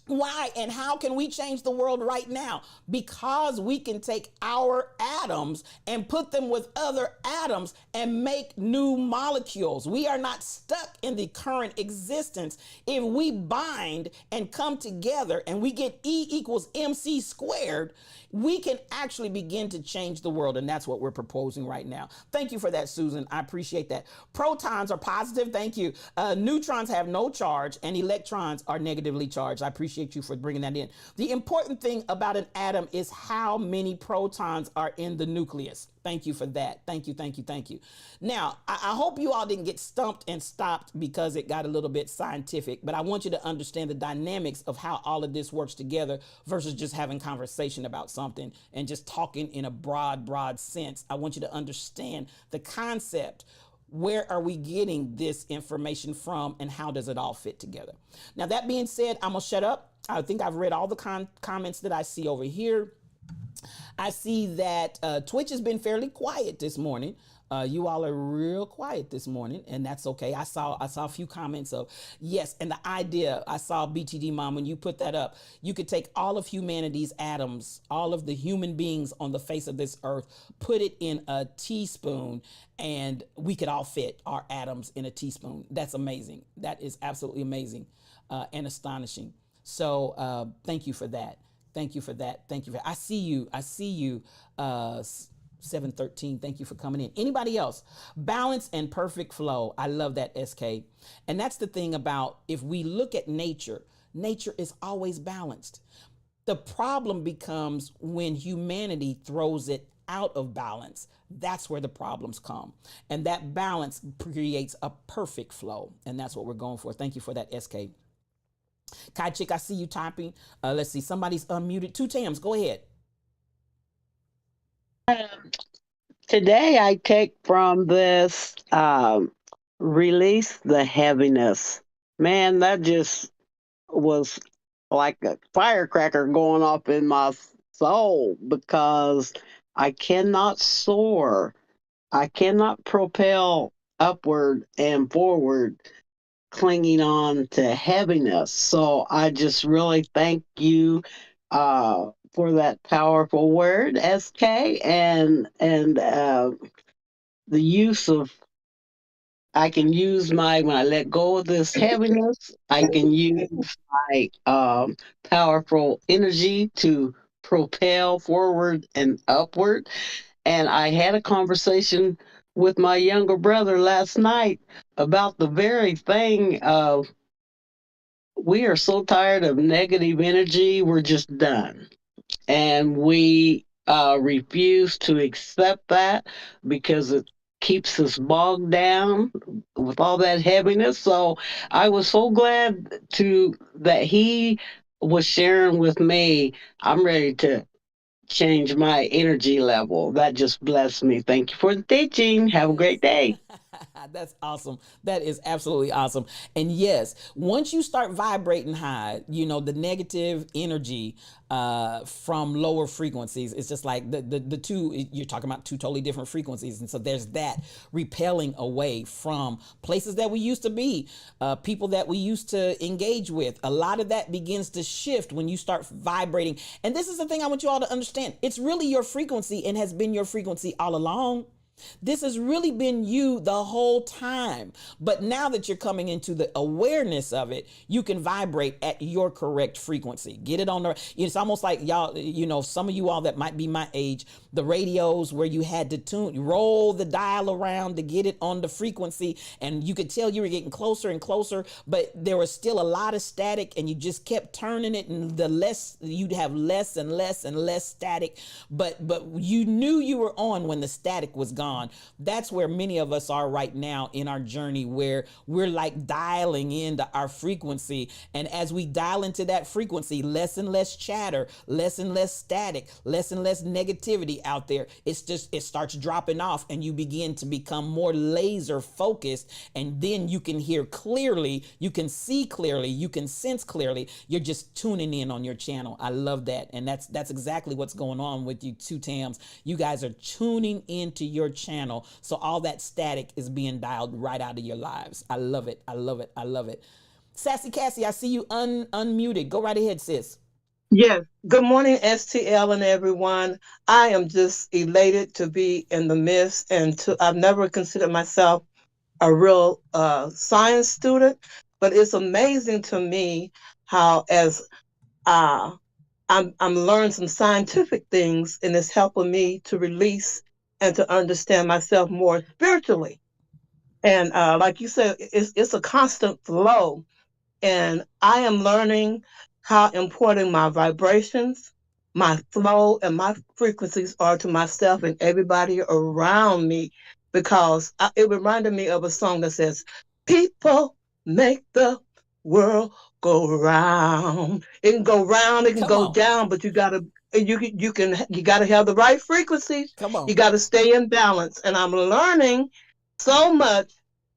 Why and how can we change the world right now? Because we can take our atoms and put them with other atoms and make new molecules. We are not stuck in the current existence. If we bind and come together and we get E equals MC squared, we can actually begin to change the world. And that's what we're proposing right now. Thank you for that, Susan. I appreciate that. Protons are positive. Thank you. Neutrons have no charge and electrons are negatively charged. I appreciate you for bringing that in. The important thing about an atom is how many protons are in the nucleus. Thank you for that. Thank you, thank you, thank you. Now, I hope you all didn't get stumped and stopped because it got a little bit scientific, but I want you to understand the dynamics of how all of this works together versus just having conversation about something and just talking in a broad sense. I want you to understand the concept. Where are we getting this information from and how does it all fit together? Now, that being said, I'm gonna shut up. I think I've read all the comments that I see over here. I see that Twitch has been fairly quiet this morning. You all are real quiet this morning, and that's okay. I saw a few comments of yes, and the idea I saw BTD Mom when you put that up. You could take all of humanity's atoms, all of the human beings on the face of this earth, put it in a teaspoon, and we could all fit our atoms in a teaspoon. That's amazing. That is absolutely amazing and astonishing. So thank you for that. Thank you for that. Thank you for. I see you. 713. Thank you for coming in. Anybody else? Balance and perfect flow. I love that, SK. And that's the thing about if we look at nature, nature is always balanced. The problem becomes when humanity throws it out of balance. That's where the problems come. And that balance creates a perfect flow. And that's what we're going for. Thank you for that, SK. Kai Chick, I see you typing. Let's see, somebody's unmuted. Two Tams, go ahead. Today I take from this release the heaviness. Man, that just was like a firecracker going off in my soul because I cannot soar. I cannot propel upward and forward clinging on to heaviness. So I just really thank you for that powerful word, SK, and the use of I can use my when I let go of this heaviness, I can use my powerful energy to propel forward and upward. And I had a conversation with my younger brother last night about the very thing of we are so tired of negative energy, we're just done. And we refuse to accept that because it keeps us bogged down with all that heaviness. So I was so glad to that he was sharing with me. I'm ready to change my energy level. That just blessed me. Thank you for the teaching. Have a great day. That's awesome. That is absolutely awesome. And yes, once you start vibrating high, you know, the negative energy from lower frequencies, it's just like the two, you're talking about two totally different frequencies. And so there's that repelling away from places that we used to be, people that we used to engage with. A lot of that begins to shift when you start vibrating. And this is the thing I want you all to understand. It's really your frequency and has been your frequency all along. This has really been you the whole time. But now that you're coming into the awareness of it, you can vibrate at your correct frequency. Get it on the, it's almost like y'all, you know, some of you all that might be my age, the radios where you had to roll the dial around to get it on the frequency. And you could tell you were getting closer and closer, but there was still a lot of static and you just kept turning it. And the less you'd have less and less and less static, but you knew you were on when the static was gone. That's where many of us are right now in our journey, where we're like dialing into our frequency. And as we dial into that frequency, less and less chatter, less and less static, less and less negativity out there. It's just, it starts dropping off and you begin to become more laser focused. And then you can hear clearly, you can see clearly, you can sense clearly. You're just tuning in on your channel. I love that. And that's exactly what's going on with you two Tams. You guys are tuning into your channel, so all that static is being dialed right out of your lives. I love it. I love it. I love it. Sassy Cassie, I see you unmuted. Go right ahead, sis. Yes. Good morning, STL and everyone. I am just elated to be in the midst and I've never considered myself a real science student, but it's amazing to me how as uh, I'm learning some scientific things and it's helping me to release and to understand myself more spiritually. And like you said, it's a constant flow and I am learning how important my vibrations, my flow, and my frequencies are to myself and everybody around me because it reminded me of a song that says, "People make the world go round. It can go round, it can Come go on. down, but you gotta have the right frequencies. Come on. You gotta stay in balance." And I'm learning so much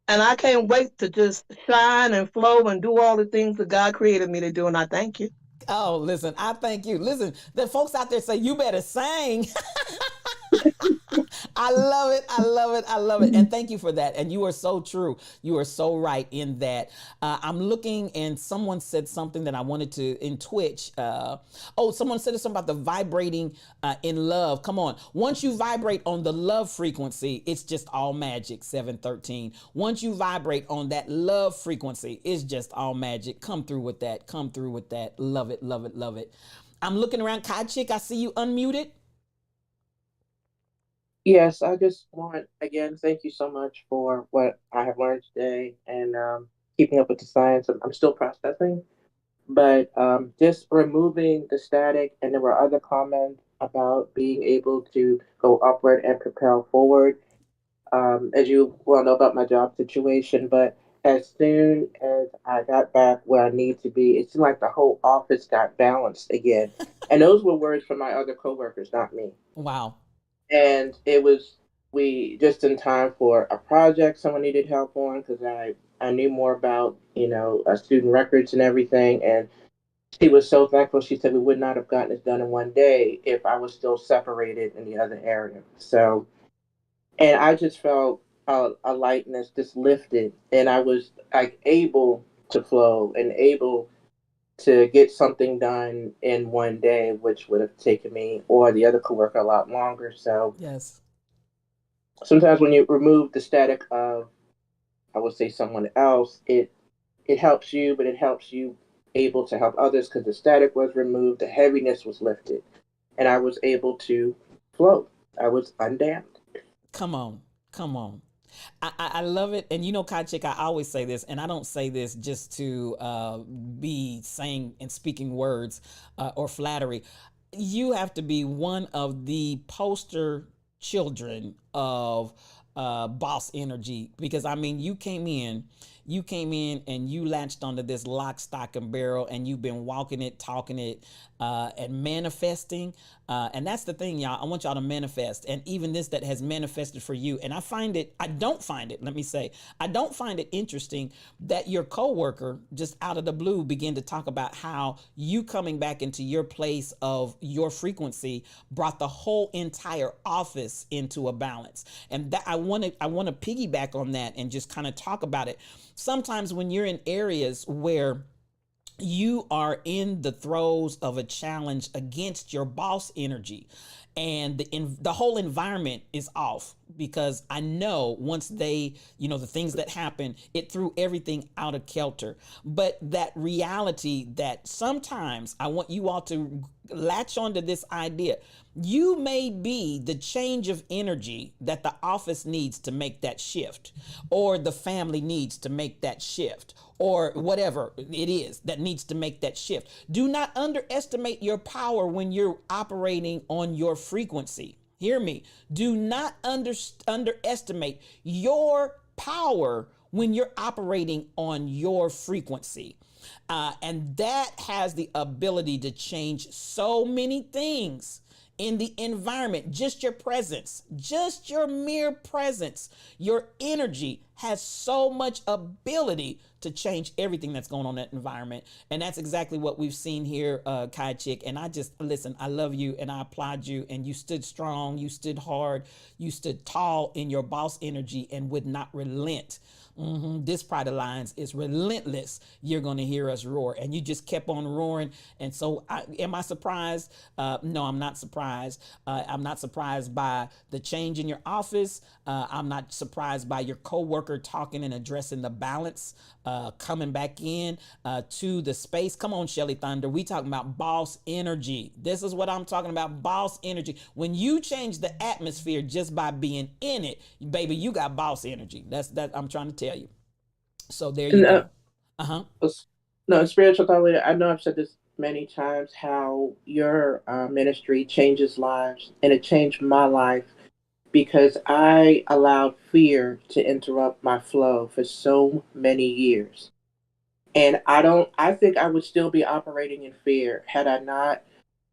and I can't wait to just shine and flow and do all the things that God created me to do. And I thank you. Oh, listen, I thank you. Listen, the folks out there say you better sing. I love it. I love it. I love it. And thank you for that. And you are so true. You are so right in that. I'm looking and someone said something that I wanted to in Twitch. Someone said something about the vibrating in love. Come on. Once you vibrate on the love frequency, it's just all magic. 713. Once you vibrate on that love frequency, it's just all magic. Come through with that. Come through with that. Love it. Love it. Love it. I'm looking around. Kai Chick, I see you unmuted. Yes, I just want again, thank you so much for what I have learned today and keeping up with the science. I'm still processing, but just removing the static, and there were other comments about being able to go upward and propel forward. As you well know about my job situation, but as soon as I got back where I need to be, it seemed like the whole office got balanced again. And those were words from my other coworkers, not me. Wow. And it was we just in time for a project someone needed help on because I knew more about student records and everything. And she was so thankful. She said we would not have gotten this done in one day if I was still separated in the other area. So, and I just felt a lightness just lifted, and I was like able to flow and able to get something done in one day, which would have taken me or the other coworker a lot longer. So Yes. sometimes when you remove the static of, I would say, someone else, it helps you, but it helps you able to help others because the static was removed, the heaviness was lifted, and I was able to float. I was undammed. Come on. Come on. I love it. And you know, Kachik, I always say this, and I don't say this just to be saying and speaking words or flattery. You have to be one of the poster children of boss energy because I mean, you came in and you latched onto this lock, stock, and barrel, and you've been walking it, talking it, and manifesting. And that's the thing, y'all. I want y'all to manifest. And even this that has manifested for you. And I don't find it, let me say, I don't find it interesting that your coworker just out of the blue began to talk about how you coming back into your place of your frequency brought the whole entire office into a balance. And that I want to piggyback on that and just kind of talk about it. Sometimes when you're in areas where you are in the throes of a challenge against your boss energy and the whole environment is off because I know once the things that happen, it threw everything out of kilter. But that reality that sometimes I want you all to latch onto this idea. You may be the change of energy that the office needs to make that shift, or the family needs to make that shift, or whatever it is that needs to make that shift. Do not underestimate your power when you're operating on your frequency. Hear me. Do not underestimate your power when you're operating on your frequency. And that has the ability to change so many things in the environment. Just your presence, just your mere presence, your energy has so much ability to change everything that's going on in that environment. And that's exactly what we've seen here, Kai Chick. And I just, listen, I love you and I applaud you. And you stood strong, you stood hard, you stood tall in your boss energy and would not relent. This Pride Alliance is relentless. You're going to hear us roar. And you just kept on roaring. And so am I surprised? No, I'm not surprised. I'm not surprised by the change in your office. I'm not surprised by your coworker talking and addressing the balance, coming back in to the space. Come on, Shelly Thunder. We talking about boss energy. This is what I'm talking about, boss energy. When you change the atmosphere just by being in it, baby, you got boss energy. That's I'm trying to tell you. So there you go. No, spiritual thought leader. I know I've said this many times how your ministry changes lives, and it changed my life because I allowed fear to interrupt my flow for so many years. And I think I would still be operating in fear had I not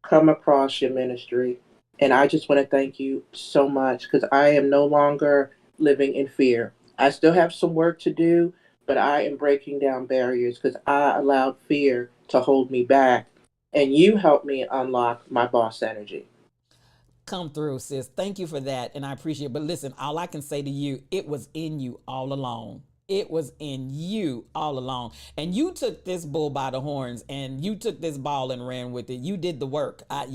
come across your ministry. And I just want to thank you so much because I am no longer living in fear. I still have some work to do, but I am breaking down barriers because I allowed fear to hold me back. And you helped me unlock my boss energy. Come through, sis. Thank you for that. And I appreciate it. But listen, all I can say to you, it was in you all along. It was in you all along. And you took this bull by the horns and you took this ball and ran with it. You did the work. I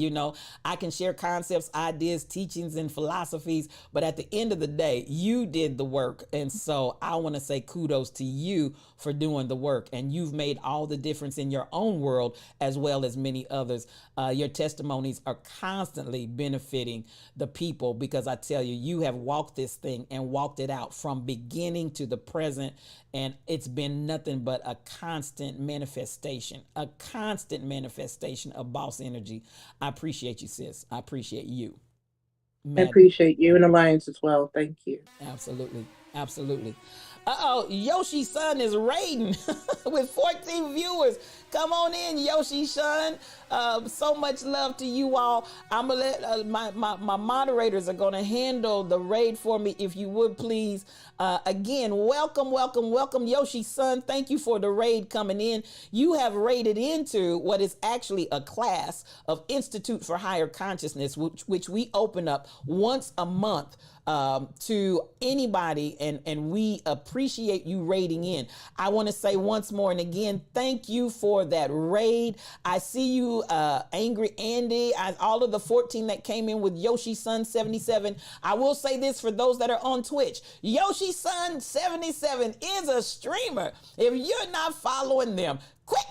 can share concepts, ideas, teachings, and philosophies, but at the end of the day, you did the work. And so I want to say kudos to you for doing the work. And you've made all the difference in your own world as well as many others. Your testimonies are constantly benefiting the people because I tell you, you have walked this thing and walked it out from beginning to the present. And it's been nothing but a constant manifestation of boss energy. I appreciate you, sis. I appreciate you. I appreciate you and Alliance as well. Thank you. Absolutely. Absolutely. Yoshi's son is raiding with 14 viewers. Come on in, Yoshi son. So much love to you all. I'm gonna let my moderators are gonna handle the raid for me, if you would please. Again, welcome, Yoshi son. Thank you for the raid coming in. You have raided into what is actually a class of Institute for Higher Consciousness, which we open up once a month to anybody, and we appreciate you raiding in. I want to say once more and again, thank you for that raid. I see you, Angry Andy, all of the 14 that came in with Yoshi Sun 77. I will say this for those that are on Twitch, Yoshi Sun 77 is a streamer. If you're not following them, quit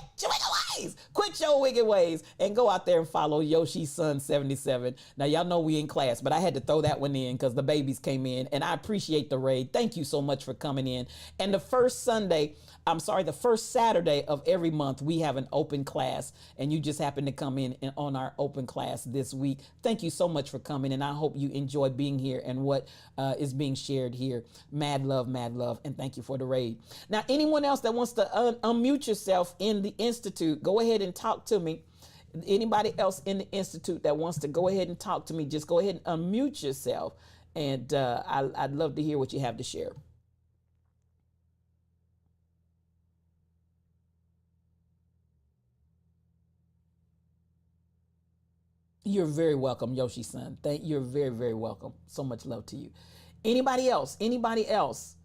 your wicked ways and go out there and follow Yoshi's son 77. Now y'all know we in class, but I had to throw that one in because the babies came in, and I appreciate the raid. Thank you so much for coming in. And the first Saturday of every month, we have an open class, and you just happen to come in on our open class this week. Thank you so much for coming, and I hope you enjoy being here and what is being shared here. Mad love, and thank you for the raid. Now, anyone else that wants to unmute yourself in the Institute, go ahead and talk to me. Anybody else in the Institute that wants to go ahead and talk to me, just go ahead and unmute yourself, and I'd love to hear what you have to share. You're very welcome, Yoshi-san. You're very, very welcome. So much love to you. Anybody else? Anybody else?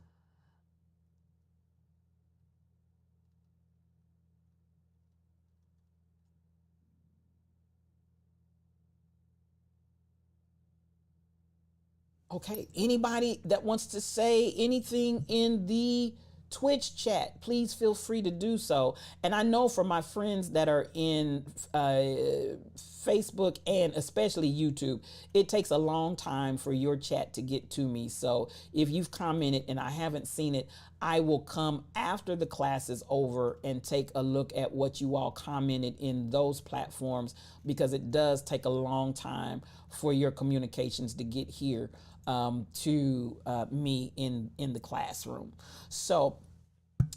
Okay, anybody that wants to say anything in the Twitch chat, please feel free to do so. And I know for my friends that are in Facebook and especially YouTube, it takes a long time for your chat to get to me. So if you've commented and I haven't seen it, I will come after the class is over and take a look at what you all commented in those platforms, because it does take a long time for your communications to get here to me in the classroom. So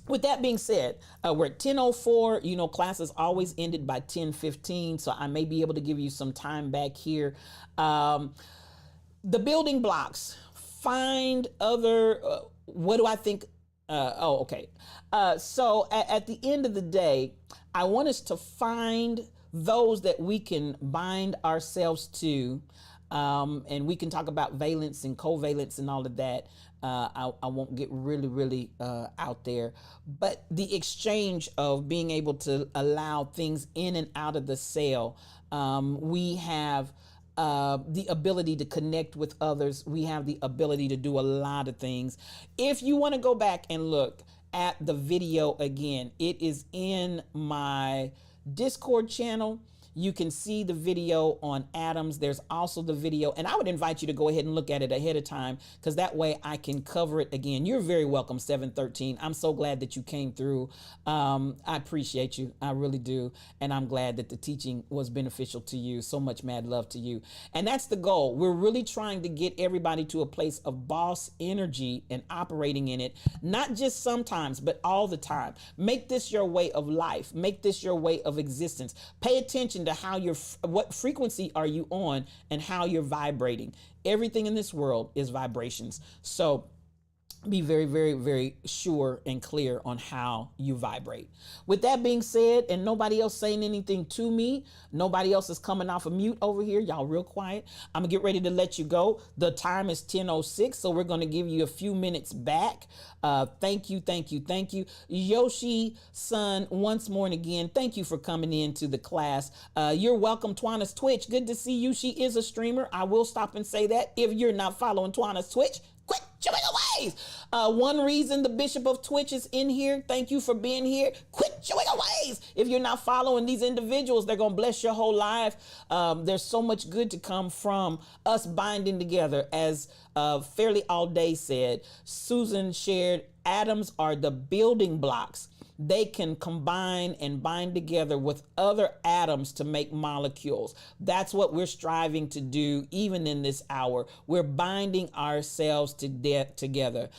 with that being said, we're at 10:04. You know, classes always ended by 10:15, so I may be able to give you some time back here. The building blocks. Find other what do I think? Okay. So at the end of the day, I want us to find those that we can bind ourselves to. And we can talk about valence and covalence and all of that. I won't get really out there, but the exchange of being able to allow things in and out of the cell. We have the ability to connect with others. We have the ability to do a lot of things. If you want to go back and look at the video again, it is in my Discord channel. You can see the video on atoms. There's also the video, and I would invite you to go ahead and look at it ahead of time, because that way I can cover it again. You're very welcome, 713. I'm so glad that you came through. I appreciate you. I really do. And I'm glad that the teaching was beneficial to you. So much mad love to you. And that's the goal. We're really trying to get everybody to a place of boss energy and operating in it, not just sometimes, but all the time. Make this your way of life. Make this your way of existence. Pay attention to how what frequency are you on and how you're vibrating. Everything in this world is vibrations. So be very sure and clear on how you vibrate. With that being said, and nobody else saying anything to me, nobody else is coming off of mute over here. Y'all real quiet. I'm gonna get ready to let you go. The time is 10:06, so we're gonna give you a few minutes back. Thank you. Yoshi son, once more and again, thank you for coming into the class. You're welcome. Twana's Twitch, good to see you. She is a streamer. I will stop and say that. If you're not following Twana's Twitch, quit chewing away. One reason the Bishop of Twitch is in here. Thank you for being here. Quit chewing away. If you're not following these individuals, they're going to bless your whole life. There's so much good to come from us binding together. As Fairly All Day said, Susan shared, atoms are the building blocks. They can combine and bind together with other atoms to make molecules. That's what we're striving to do even in this hour. We're binding ourselves together.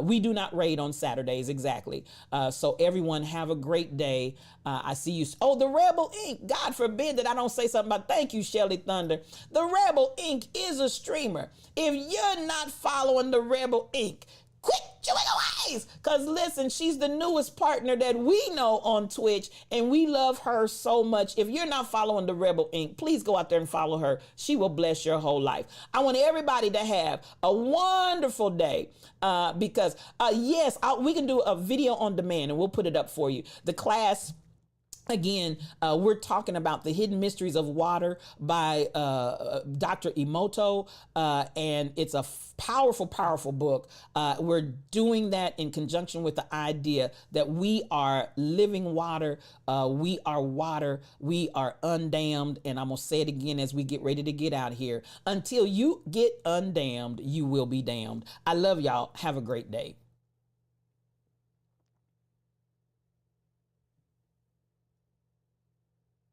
We do not raid on Saturdays, exactly. So everyone have a great day. I see you. Oh, the Rebel Inc. God forbid that I don't say something about, thank you, Shelly Thunder. The Rebel Inc. is a streamer. If you're not following the Rebel Inc., quit chewing away, because listen, she's the newest partner that we know on Twitch, and we love her so much. If you're not following the Rebel Inc., please go out there and follow her. She will bless your whole life. I want everybody to have a wonderful day, because yes, we can do a video on demand and we'll put it up for you. The class, again, we're talking about The Hidden Mysteries of Water by Dr. Emoto, and it's a powerful book. We're doing that in conjunction with the idea that we are living water, we are undamned, and I'm gonna say it again as we get ready to get out here. Until you get undamned, you will be damned. I love y'all. Have a great day.